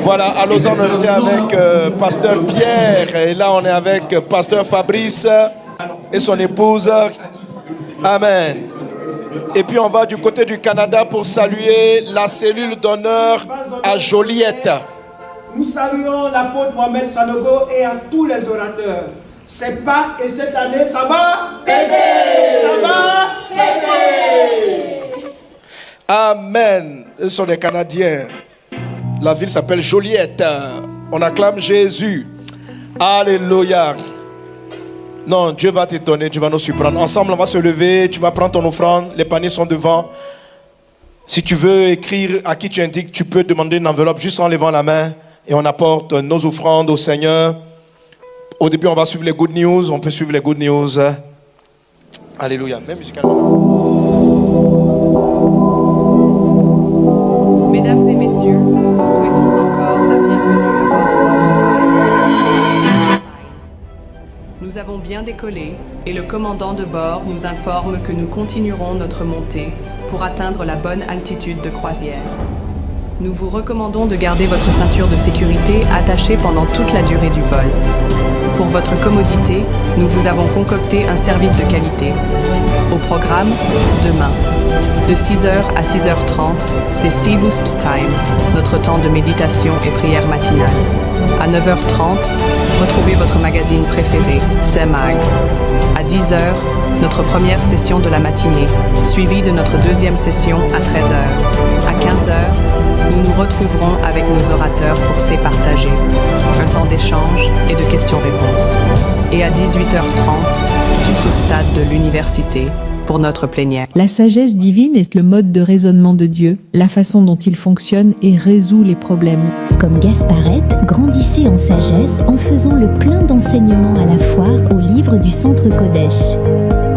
Voilà, à Lausanne, on était avec Pasteur Pierre. Et là, on est avec Pasteur Fabrice et son épouse. Amen. Et puis on va du côté du Canada pour saluer la cellule d'honneur à Joliette.
Nous saluons l'apôtre Mohamed Sanogo et à tous les orateurs. C'est Pâques et cette année, ça va péter. Ça va péter.
Amen. Ce sont des Canadiens. La ville s'appelle Joliette. On acclame Jésus. Alléluia. Non, Dieu va te donner, Dieu va nous surprendre. Ensemble, on va se lever, tu vas prendre ton offrande, les paniers sont devant. Si tu veux écrire à qui tu indiques, tu peux demander une enveloppe juste en levant la main et on apporte nos offrandes au Seigneur. Au début, on va suivre les good news. On peut suivre les good news. Alléluia. Même musicalement.
Mesdames et messieurs, nous vous souhaitons encore la bienvenue à bord de notre vol. Nous avons bien décollé et le commandant de bord nous informe que nous continuerons notre montée pour atteindre la bonne altitude de croisière. Nous vous recommandons de garder votre ceinture de sécurité attachée pendant toute la durée du vol. Pour votre commodité, nous vous avons concocté un service de qualité. Au programme, demain, de 6h à 6h30, c'est Sea Boost Time, notre temps de méditation et prière matinale. À 9h30, retrouvez votre magazine préféré, C'est Mag. À 10h, notre première session de la matinée, suivie de notre deuxième session à 13h. À 15h, nous nous retrouverons avec nos orateurs pour s'épartager, un temps d'échange et de questions-réponses. Et à 18h30, tous au stade de l'université pour notre plénière.
La sagesse divine est le mode de raisonnement de Dieu, la façon dont il fonctionne et résout les problèmes.
Comme Gasparet, grandissez en sagesse en faisant le plein d'enseignements à la foire au livre du Centre Kodesh.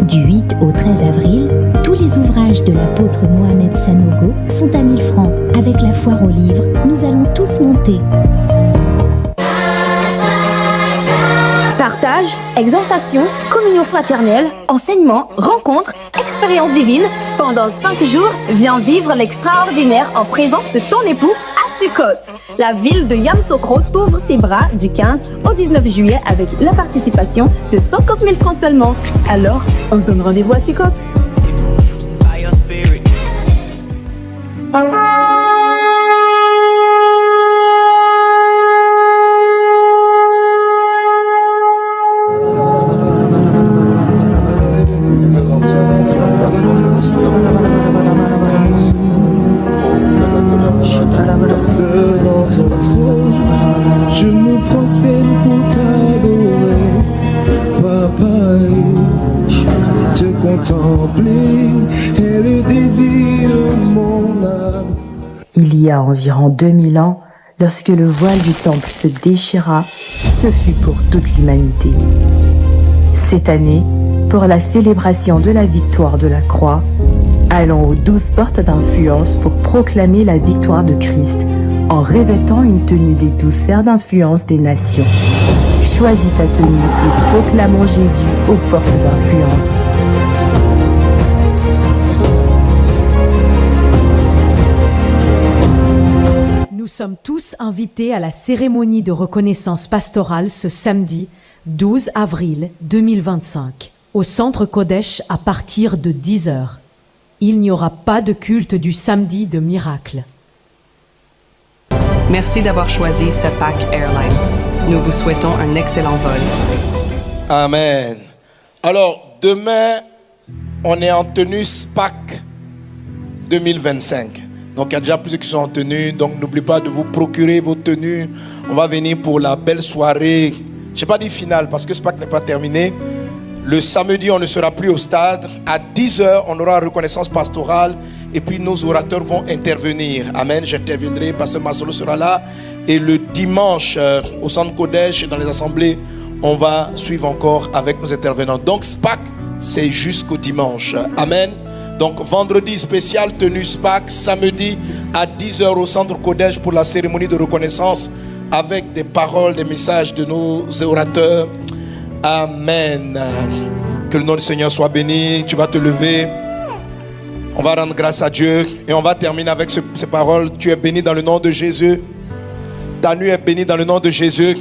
Du 8 au 13 avril, tous les ouvrages de l'apôtre Mohamed Sanogo sont à 1000 francs. Avec la foire aux livres, nous allons tous monter.
Partage, exhortation, communion fraternelle, enseignement, rencontres, expérience divine. Pendant 5 jours, viens vivre l'extraordinaire en présence de ton époux à Sukkot. La ville de Yamoussoukro t'ouvre ses bras du 15 au 19 juillet avec la participation de 50 000 francs seulement. Alors, on se donne rendez-vous à Sukkot.
Devant ton trône, je me procède pour t'adorer, Papa, et te contempler est le désir de mon âme.
Il y a environ 2000 ans, lorsque le voile du temple se déchira, ce fut pour toute l'humanité. Cette année, pour la célébration de la victoire de la croix, allons aux 12 portes d'influence pour proclamer la victoire de Christ en revêtant une tenue des 12 sphères d'influence des nations. Choisis ta tenue et proclamons Jésus aux portes d'influence.
Nous sommes tous invités à la cérémonie de reconnaissance pastorale ce samedi 12 avril 2025 au Centre Kodesh à partir de 10h. Il n'y aura pas de culte du samedi de miracle.
Merci d'avoir choisi Sepak Airline. Nous vous souhaitons un excellent vol.
Amen. Alors, demain, on est en tenue SPAC 2025. Donc, il y a déjà plusieurs qui sont en tenue. Donc, n'oubliez pas de vous procurer vos tenues. On va venir pour la belle soirée. Je n'ai pas dit finale parce que SPAC n'est pas terminé. Le samedi, on ne sera plus au stade. À 10h, on aura une reconnaissance pastorale. Et puis, nos orateurs vont intervenir. Amen. J'interviendrai. Pasteur Masolo sera là. Et le dimanche, au Centre Kodesh et dans les assemblées, on va suivre encore avec nos intervenants. Donc, SPAC, c'est jusqu'au dimanche. Amen. Donc, vendredi spécial, tenue SPAC. Samedi, à 10h, au Centre Kodesh pour la cérémonie de reconnaissance avec des paroles, des messages de nos orateurs. Amen. Que le nom du Seigneur soit béni. Tu vas te lever. On va rendre grâce à Dieu. Et on va terminer avec ces paroles. Tu es béni dans le nom de Jésus. Ta nuit est bénie dans le nom de Jésus.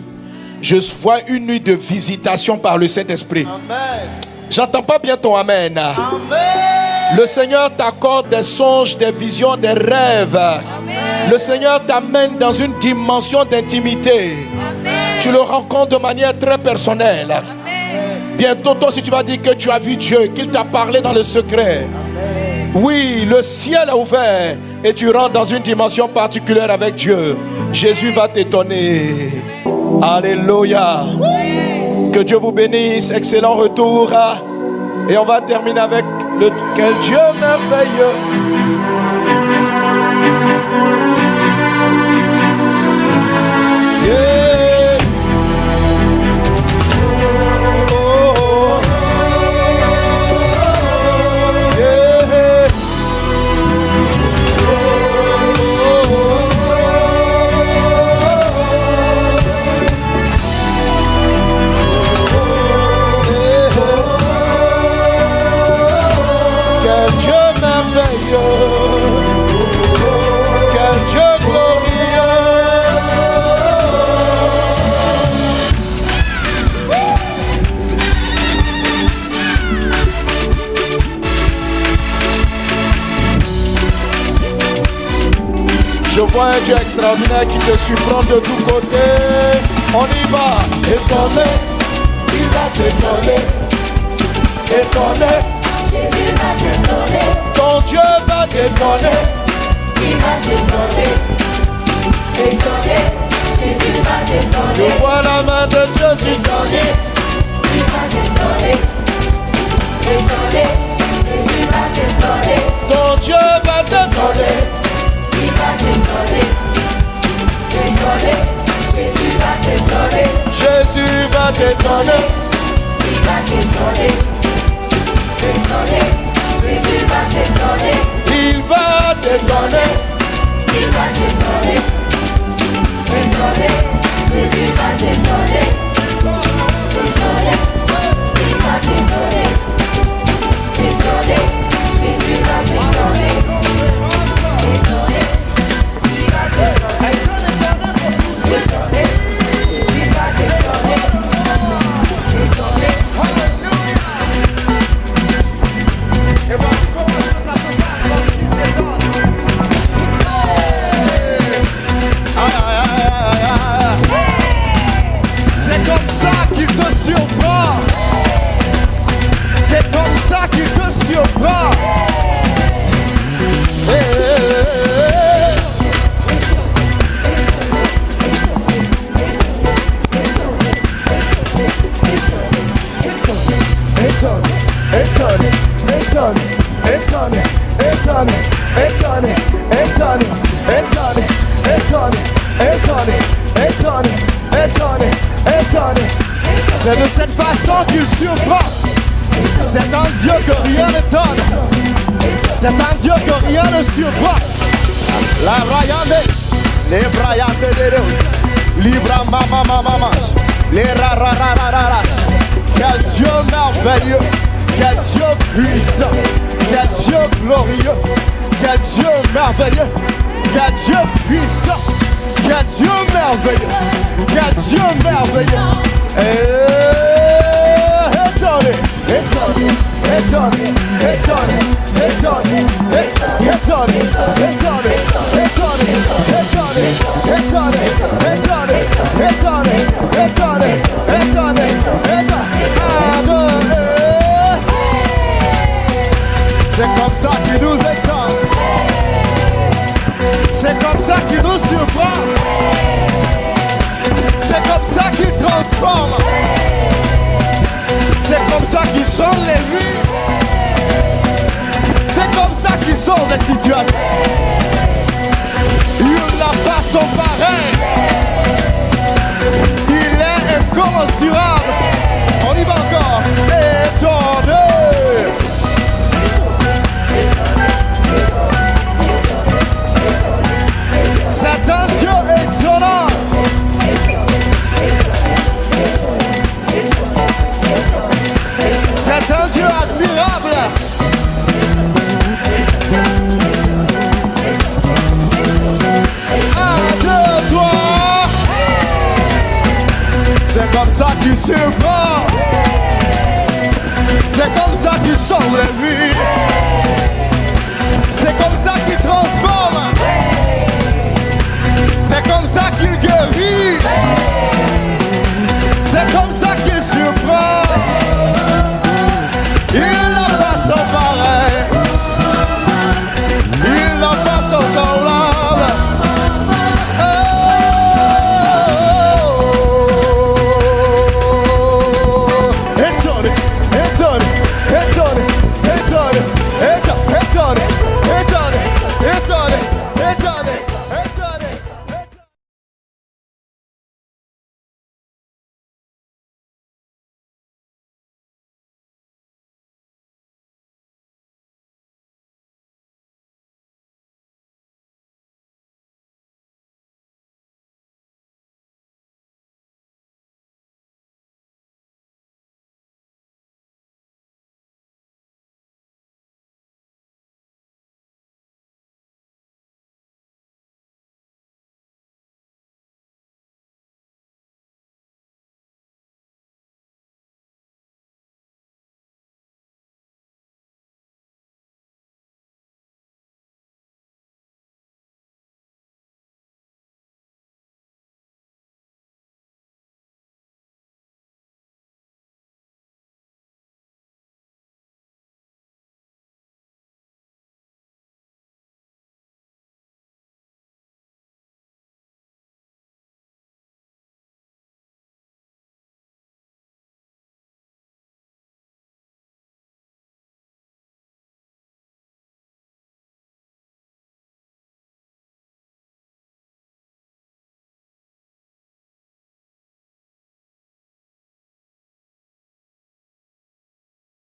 Je vois une nuit de visitation par le Saint-Esprit.
Amen.
J'entends pas bien ton amen.
Amen.
Le Seigneur t'accorde des songes, des visions, des rêves. Amen. Le Seigneur t'amène dans une dimension d'intimité. Amen. Tu le rencontres de manière très personnelle. Amen. Bientôt, toi aussi, tu vas dire que tu as vu Dieu, qu'il t'a parlé dans le secret. Amen. Oui, le ciel est ouvert et tu rentres dans une dimension particulière avec Dieu. Jésus va t'étonner. Alléluia. Oui. Que Dieu vous bénisse. Excellent retour. Et on va terminer avec quel Dieu merveilleux. Je vois un Dieu extraordinaire qui te surprend de tous côtés. On y va. Étonné, il va t'étonner. Étonné,
Jésus va t'étonner.
ton Dieu va t'étonner.
Il va t'étonner. Étonner, Jésus va t'étonner.
Je vois la main de Dieu sur ton
Étonner, il va t'étonner. Étonner, Jésus va t'étonner.
Ton Dieu va t'étonner.
Il va t'étonner. Étonner, Jésus va t'étonner.
Jésus va t'étonner.
Il va t'étonner. Étonner, Jésus va t'étonner.
Il va t'étonner.
Il va t'étonner. Étonner, Jésus va t'étonner. Étonner, il va t'étonner. Étonner, Jésus va t'étonner. Étonner, il va t'étonner. Étonner, Jésus va t'étonner. Étonner.
Et voici comment ça se passe lorsqu'il t'étonne.
C'est comme ça qu'il te surprend. C'est comme ça qu'il te surprend. C'est de cette façon qu'il surprend. C'est un Dieu que rien n'étonne. C'est un Dieu que rien ne surprend. La rayande, les brayande de Deus, libra mama mama, les rararararas. Quel Dieu merveilleux, quel Dieu puissant, quel Dieu glorieux, quel Dieu merveilleux, quel Dieu puissant, quel Dieu merveilleux, quel Dieu merveilleux. Étonné, étonné, étonné, étonné, étonné, étonné, étonné, étonné, étonné, étonné, étonné, étonné, étonné, étonné, étonné. C'est comme ça qu'il nous étonne. C'est comme ça qu'il nous surprend. C'est comme ça qu'il transforme. C'est comme ça qu'il change les vies. C'est comme ça qu'il change les situations.